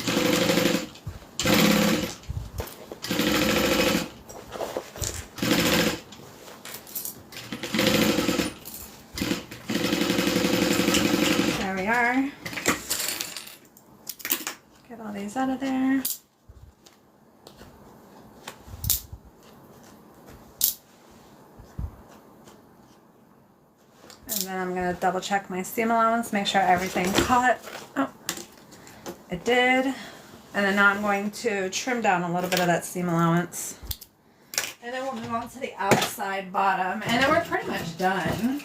Get all these out of there. And then I'm going to double check my seam allowance, make sure everything caught. Oh, it did. And then now I'm going to trim down a little bit of that seam allowance. And then we'll move on to the outside bottom. And then we're pretty much done.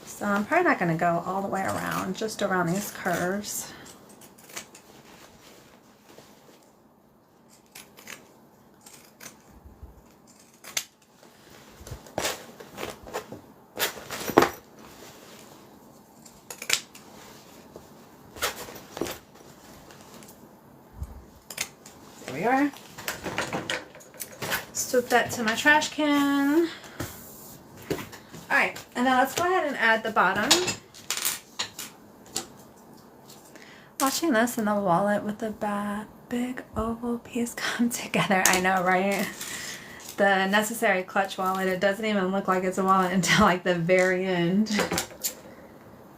So I'm probably not going to go all the way around, just around these curves. There we are. Scoop that to my trash can. All right, and now let's go ahead and add the bottom. Watching this in the wallet with the big oval piece come together. I know, right? The necessary clutch wallet. It doesn't even look like it's a wallet until like the very end.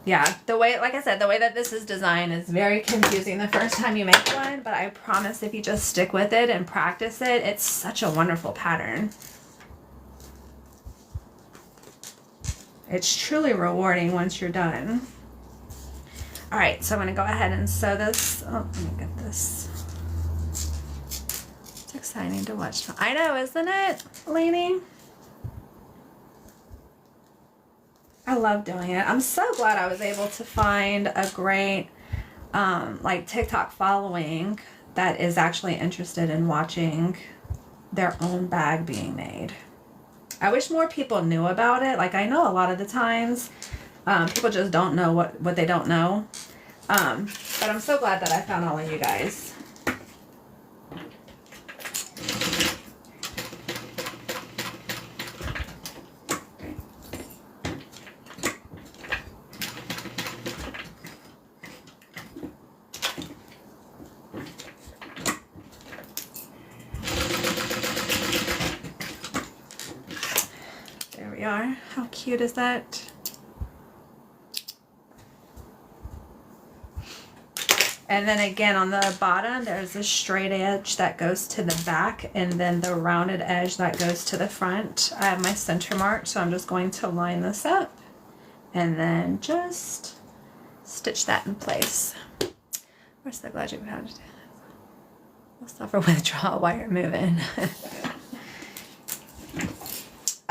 Yeah, the way, like I said, the way that this is designed is very confusing the first time you make one, but I promise if you just stick with it and practice it, it's such a wonderful pattern. It's truly rewarding once you're done. All right, so I'm gonna go ahead and sew this. Oh, let me get this. It's exciting to watch. I know, isn't it, Lainey? I love doing it. I'm so glad I was able to find a great like TikTok following that is actually interested in watching their own bag being made. I wish more people knew about it. Like, I know a lot of the times people just don't know what they don't know. But I'm so glad that I found all of you guys. There we are. How cute is that? And then again on the bottom, there's a straight edge that goes to the back and then the rounded edge that goes to the front. I have my center mark, so I'm just going to line this up and then just stitch that in place. We're so glad you found it. We'll suffer withdrawal while you're moving.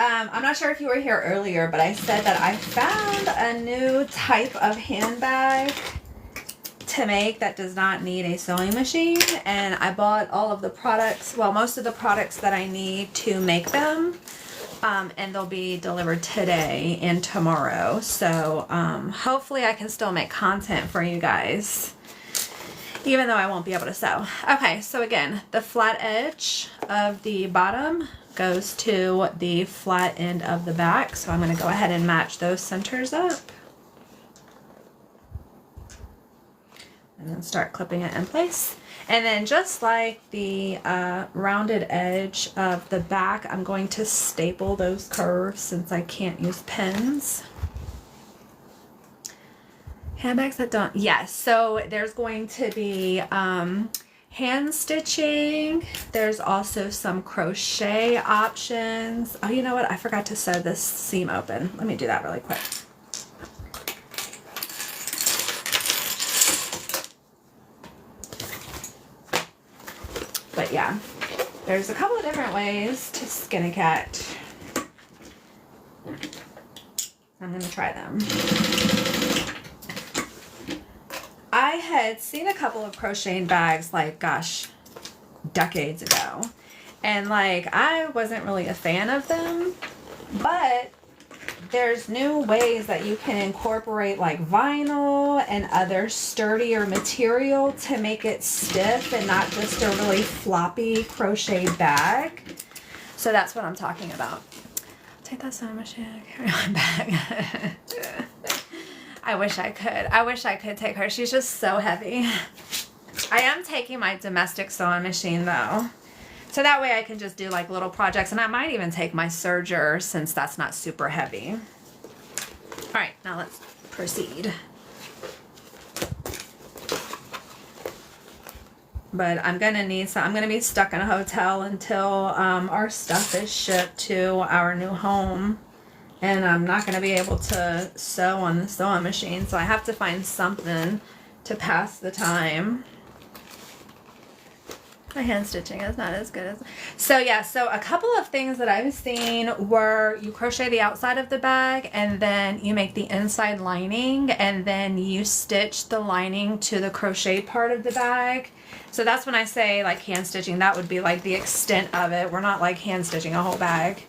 I'm not sure if you were here earlier, but I said that I found a new type of handbag to make that does not need a sewing machine, and I bought all of the products, well, most of the products that I need to make them, and they'll be delivered today and tomorrow. So hopefully I can still make content for you guys, even though I won't be able to sew. Okay, so again, the flat edge of the bottom goes to the flat end of the back, so I'm going to go ahead and match those centers up. And then start clipping it in place. And then just like the rounded edge of the back, I'm going to staple those curves since I can't use pins. Handbags that don't, yes, so there's going to be hand stitching. There's also some crochet options. Oh, you know what? I forgot to sew this seam open. Let me do that really quick. But yeah, there's a couple of different ways to skin a cat. I'm going to try them. I had seen a couple of crocheting bags, like, gosh, decades ago. And, like, I wasn't really a fan of them. But there's new ways that you can incorporate, like, vinyl and other sturdier material to make it stiff and not just a really floppy crochet bag. So that's what I'm talking about. Take that sewing machine and carry on back. I wish I could. I wish I could take her. She's just so heavy. I am taking my domestic sewing machine though. So that way I can just do like little projects, and I might even take my serger since that's not super heavy. All right, now let's proceed. But I'm gonna need some, I'm gonna be stuck in a hotel until our stuff is shipped to our new home. And I'm not going to be able to sew on the sewing machine, so I have to find something to pass the time. My hand stitching is not as good as... So yeah, so a couple of things that I've seen were you crochet the outside of the bag and then you make the inside lining and then you stitch the lining to the crochet part of the bag. So that's when I say like hand stitching, that would be like the extent of it. We're not like hand stitching a whole bag.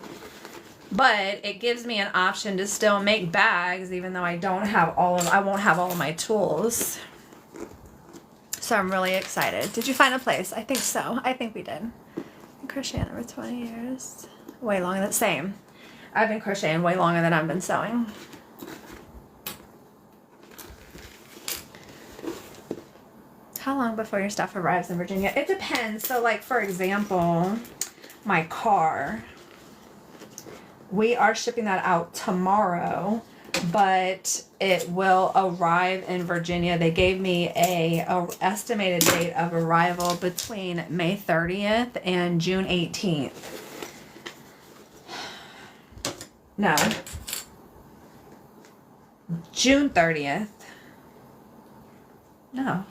But it gives me an option to still make bags even though I won't have all of my tools. So I'm really excited. Did you find a place? I think so. I think we did. Crocheting over 20 years. Way longer than same. I've been crocheting way longer than I've been sewing. How long before your stuff arrives in Virginia? It depends. So like, for example, my car, we are shipping that out tomorrow, but it will arrive in Virginia. They gave me a estimated date of arrival between May 30th and June 18th. No. June 30th. No.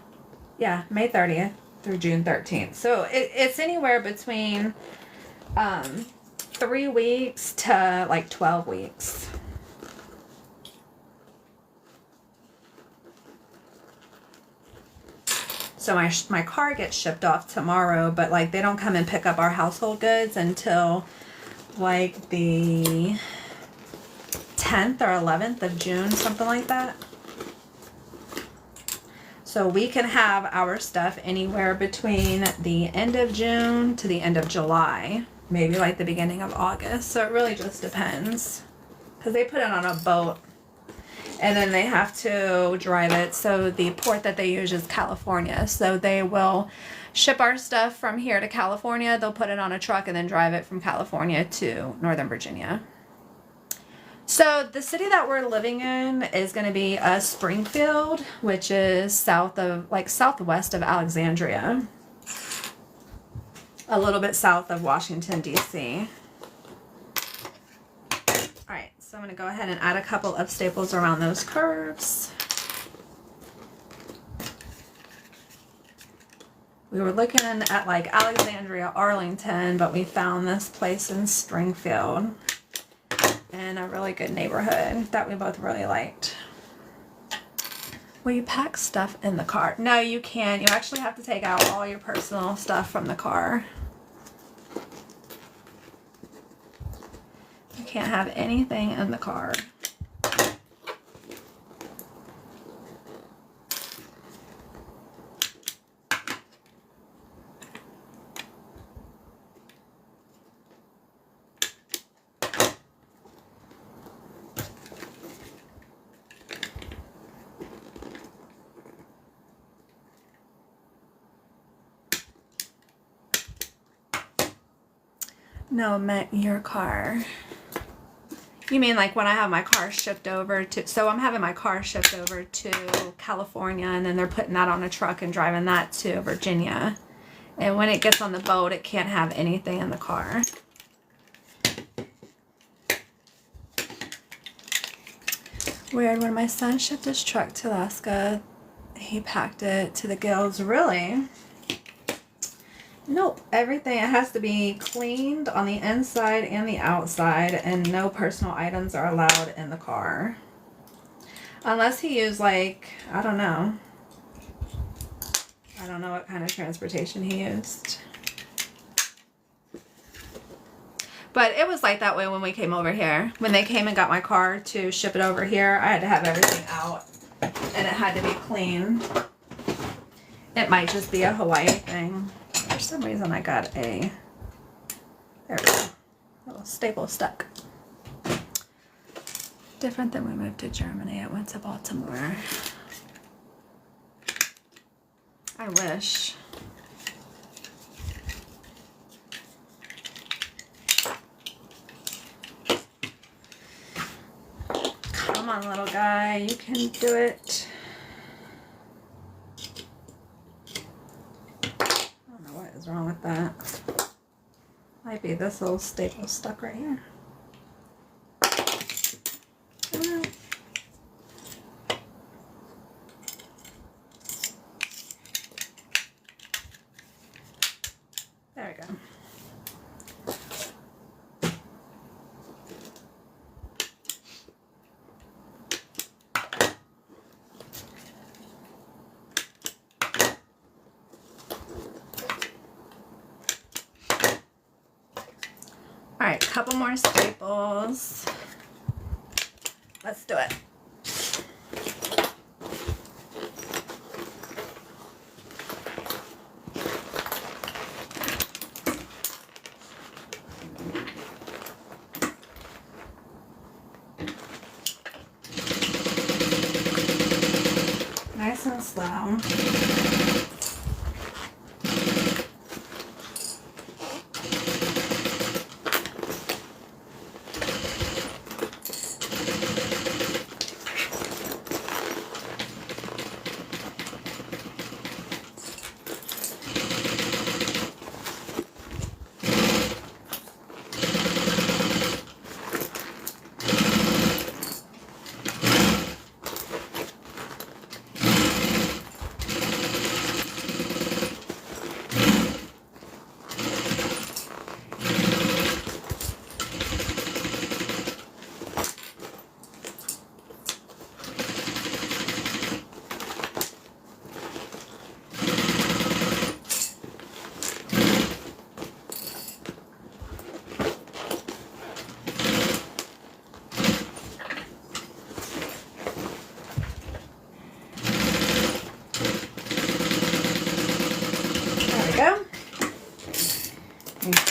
Yeah, May 30th through June 13th. So it's anywhere between 3 weeks to like 12 weeks. So my car gets shipped off tomorrow, but like they don't come and pick up our household goods until like the 10th or 11th of June, something like that. So we can have our stuff anywhere between the end of June to the end of July, maybe like the beginning of August. So it really just depends, because they put it on a boat and then they have to drive it. So the port that they use is California. So they will ship our stuff from here to California. They'll put it on a truck and then drive it from California to Northern Virginia. So the city that we're living in is going to be Springfield, which is southwest of Alexandria, a little bit south of Washington, D.C. All right, so I'm going to go ahead and add a couple of staples around those curves. We were looking at like Alexandria, Arlington, but we found this place in Springfield. In a really good neighborhood that we both really liked. Will you pack stuff in the car? No, you can't. You actually have to take out all your personal stuff from the car. You can't have anything in the car. No, meant your car. You mean like when I have my car shipped over to, so I'm having my car shipped over to California and then they're putting that on a truck and driving that to Virginia. And when it gets on the boat, it can't have anything in the car. Weird, when my son shipped his truck to Alaska, he packed it to the gills. Really? Nope, everything, it has to be cleaned on the inside and the outside, and no personal items are allowed in the car. Unless he used like, I don't know what kind of transportation he used. But it was like that way when we came over here. When they came and got my car to ship it over here, I had to have everything out and it had to be cleaned. It might just be a Hawaii thing. For some reason I got a, there we go, little staple stuck. Different than when we moved to Germany. I went to Baltimore. I wish. Come on, little guy, you can do it. What's wrong with that? Might be this little staple stuck right here. There we go. All right, couple more staples. Let's do it. slow.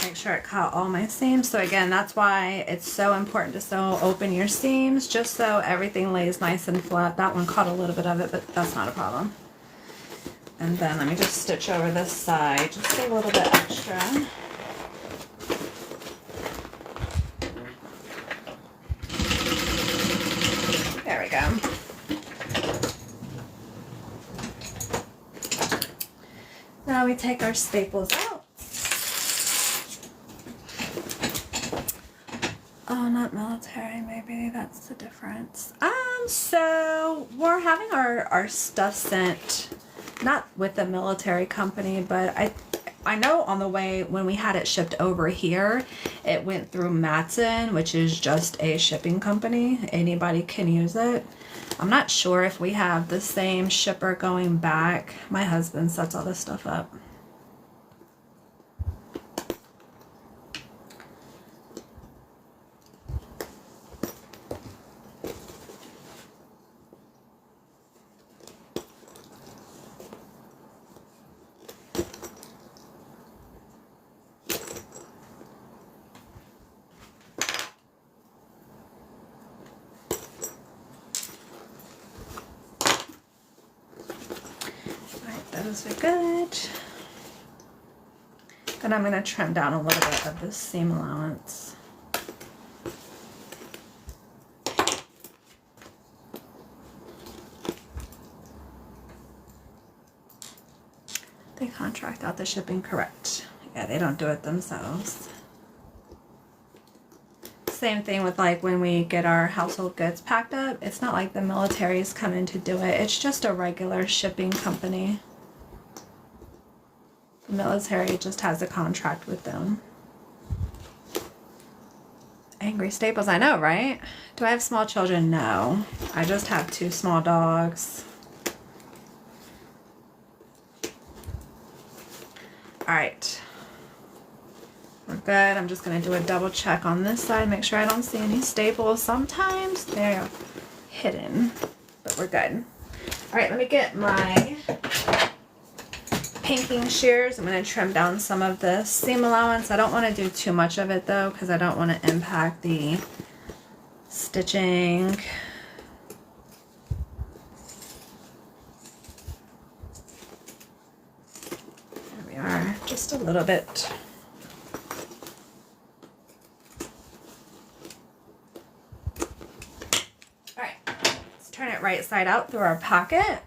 Make sure it caught all my seams. So again, that's why it's so important to sew open your seams, just so everything lays nice and flat. That one caught a little bit of it, but that's not a problem. And then let me just stitch over this side, just a little bit extra. There we go. Now we take our staples out. Oh, not military, maybe that's the difference. So we're having our stuff sent, not with the military company, but I know on the way when we had it shipped over here, it went through Matson, which is just a shipping company. Anybody can use it. I'm not sure if we have the same shipper going back. My husband sets all this stuff up. Those are good. Then I'm going to trim down a little bit of this seam allowance. They contract out the shipping, correct? Yeah, they don't do it themselves. Same thing with like when we get our household goods packed up. It's not like the military's come in to do it. It's just a regular shipping company. The military just has a contract with them. Angry Staples, I know, right? Do I have small children? No. I just have 2 small dogs. All right. We're good. I'm just going to do a double check on this side, make sure I don't see any staples. Sometimes they're hidden, but we're good. All right, let me get my pinking shears. I'm going to trim down some of the seam allowance. I don't want to do too much of it though, because I don't want to impact the stitching. There we are, just a little bit. All right, let's turn it right side out through our pocket.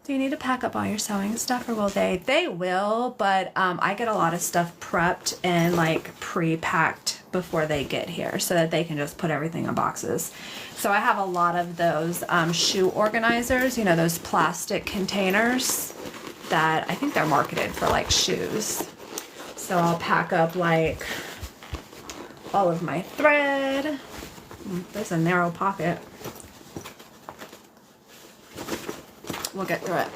Do you need to pack up all your sewing stuff, or will they? They will, but I get a lot of stuff prepped and like pre-packed before they get here so that they can just put everything in boxes. So I have a lot of those shoe organizers, you know, those plastic containers that I think they're marketed for like shoes. So I'll pack up like all of my thread. There's a narrow pocket. We'll get through it.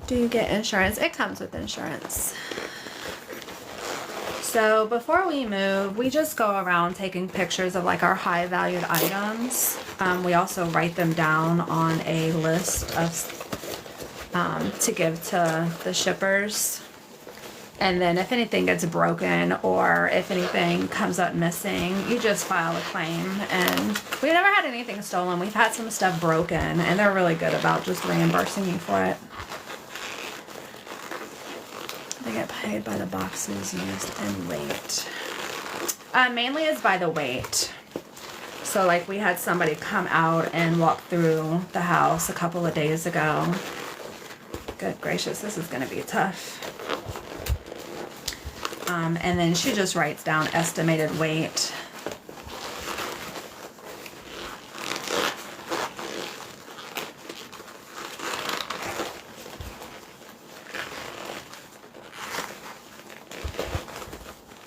Do you get insurance? It comes with insurance. So before we move, we just go around taking pictures of like our high valued items. We also write them down on a list of to give to the shippers. And then if anything gets broken or if anything comes up missing, you just file a claim. And we've never had anything stolen. We've had some stuff broken, and they're really good about just reimbursing you for it. They get paid by the boxes used and weight. Mainly is by the weight. So like we had somebody come out and walk through the house a couple of days ago. Good gracious, this is going to be tough. And then she just writes down estimated weight.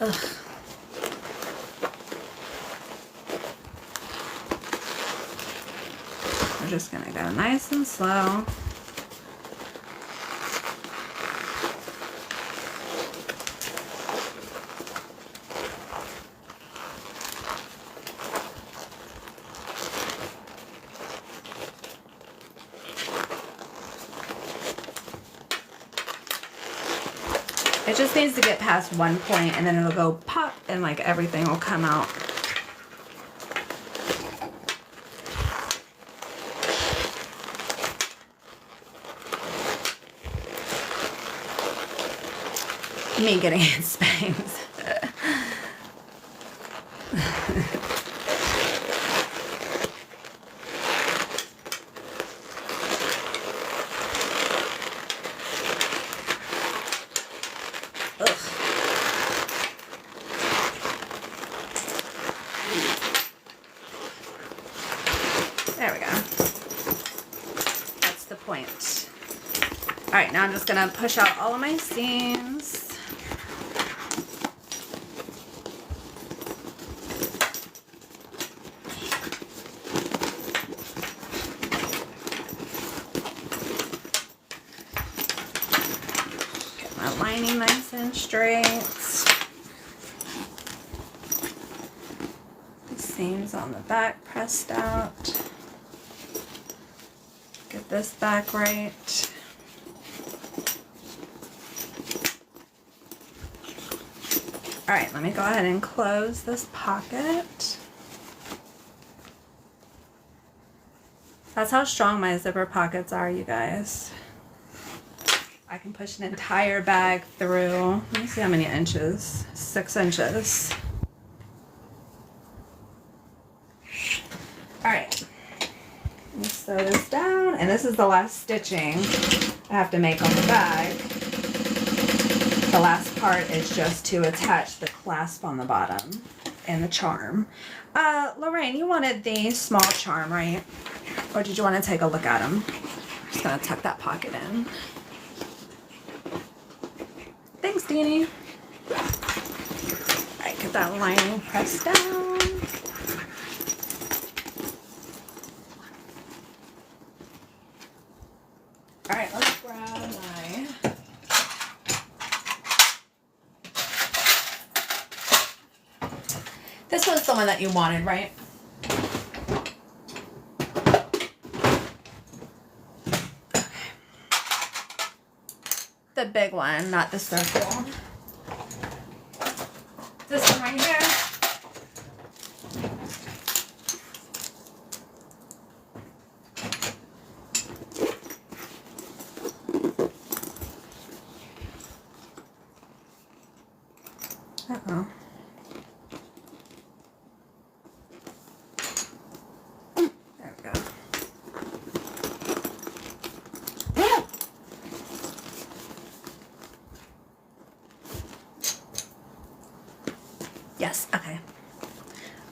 Ugh. We're just gonna go nice and slow. It just needs to get past one point and then it'll go pop and like everything will come out. Me getting it spanked. There we go. That's the point. All right, now I'm just gonna push out all of my seams. Get my lining nice and straight. Seams on the back pressed out. Get this back right. All right, let me go ahead and close this pocket. That's how strong my zipper pockets are, you guys. I can push an entire bag through. Let me see how many inches. 6 inches. All right, let me sew this down, and this is the last stitching I have to make on the bag. The last part is just to attach the clasp on the bottom and the charm. Lorraine, you wanted the small charm, right? Or did you want to take a look at them? I'm just gonna tuck that pocket in. Thanks, Deanie. All right, get that lining pressed down. All right, let's grab my this was the one that you wanted, right? The big one, not the circle. This one right here. Uh-oh. There we go. Yes, okay.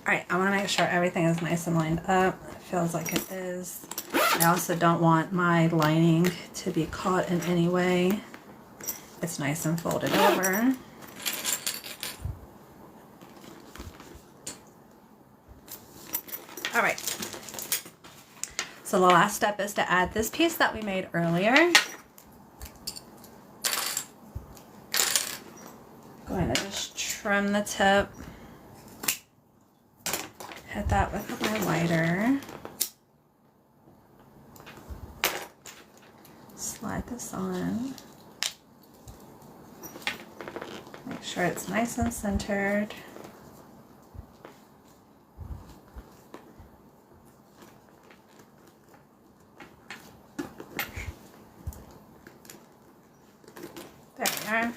All right, I want to make sure everything is nice and lined up. It feels like it is. I also don't want my lining to be caught in any way. It's nice and folded over. All right, so the last step is to add this piece that we made earlier. Going to just trim the tip, hit that with my lighter, slide this on. sure it's nice and centered. There we are.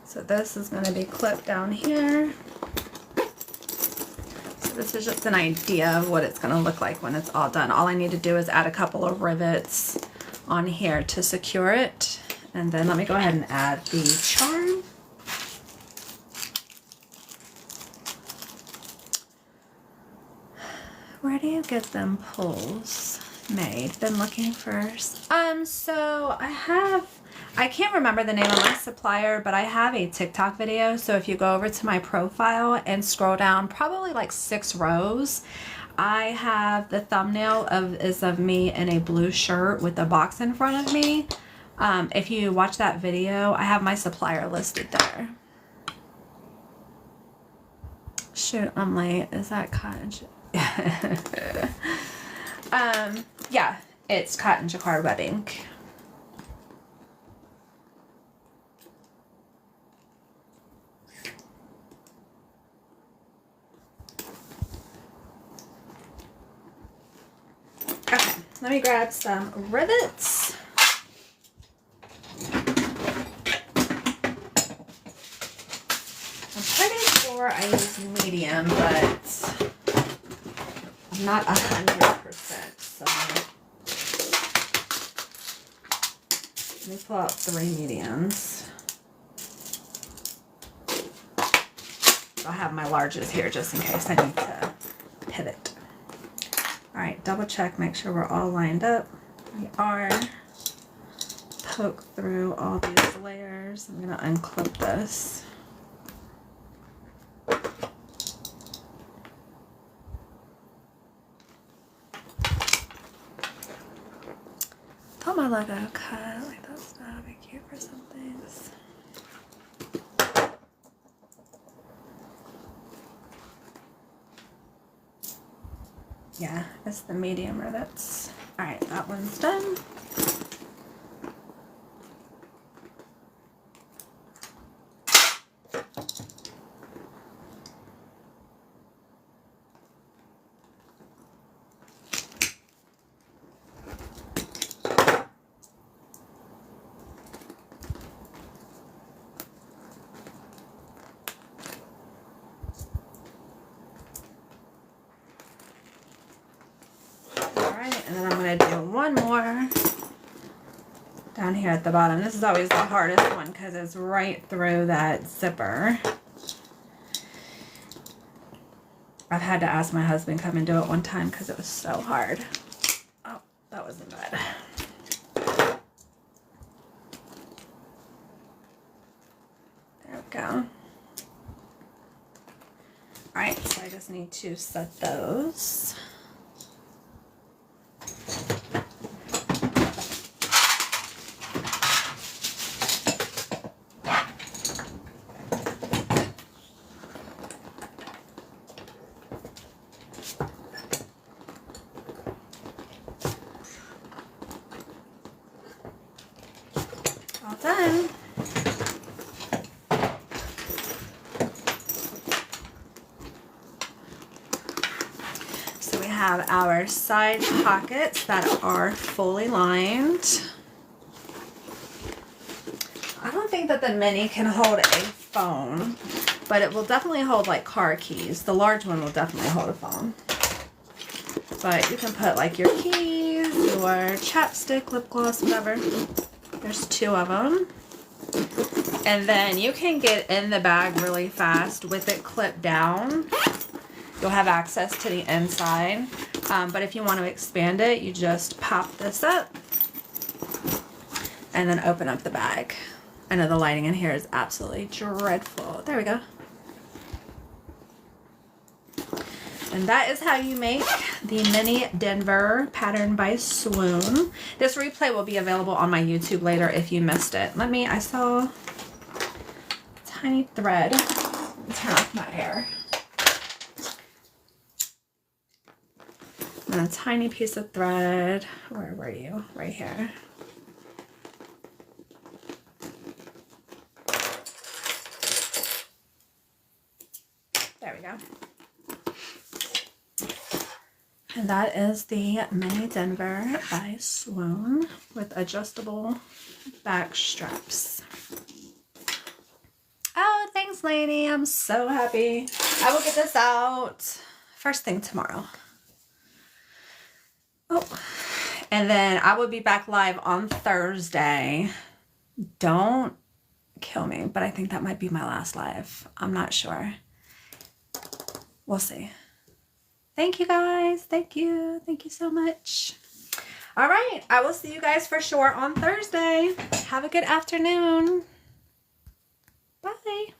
So this is going to be clipped down here. So this is just an idea of what it's going to look like when it's all done. All I need to do is add a couple of rivets on here to secure it. And then let me go ahead and add the charm. Where do you get them pulls made? Been looking for. So I can't remember the name of my supplier, but I have a TikTok video. So if you go over to my profile and scroll down probably like 6 rows, I have the thumbnail is of me in a blue shirt with a box in front of me. If you watch that video, I have my supplier listed there. Shoot, I'm late. Is that cotton? Yeah, it's cotton jacquard webbing. Okay, let me grab some rivets. I'm pretty sure I use medium, but I'm not 100%. So let me pull out 3 mediums. I'll have my larges here just in case I need to pivot. All right, double check, make sure we're all lined up. We are. Poke through all these layers. I'm gonna unclip this. Thought my logo cut like that stuff would be cute for some things. Yeah, it's the medium rivets. All right, that one's done. And then I'm going to do one more down here at the bottom. This is always the hardest one because it's right through that zipper. I've had to ask my husband to come and do it one time because it was so hard. Oh, that wasn't bad. There we go. Alright, so I just need to set those. All done. So we have our side pockets that are fully lined. I don't think that the mini can hold a phone, but it will definitely hold like car keys. The large one will definitely hold a phone. But you can put like your keys, your chapstick, lip gloss, whatever. There's 2 of them. And then you can get in the bag really fast with it clipped down. You'll have access to the inside. But if you want to expand it, you just pop this up and then open up the bag. I know the lighting in here is absolutely dreadful. There we go. And that is how you make the mini Denver pattern by Swoon. This replay will be available on my YouTube later if you missed it. I saw a tiny thread. Let me turn off my hair. And a tiny piece of thread. Where were you? Right here. There we go. And that is the Mini Denver by Swoon with adjustable back straps. Oh, thanks, lady. I'm so happy. I will get this out first thing tomorrow. Oh, and then I will be back live on Thursday. Don't kill me, but I think that might be my last live. I'm not sure. We'll see. Thank you guys. Thank you. Thank you so much. All right. I will see you guys for sure on Thursday. Have a good afternoon. Bye.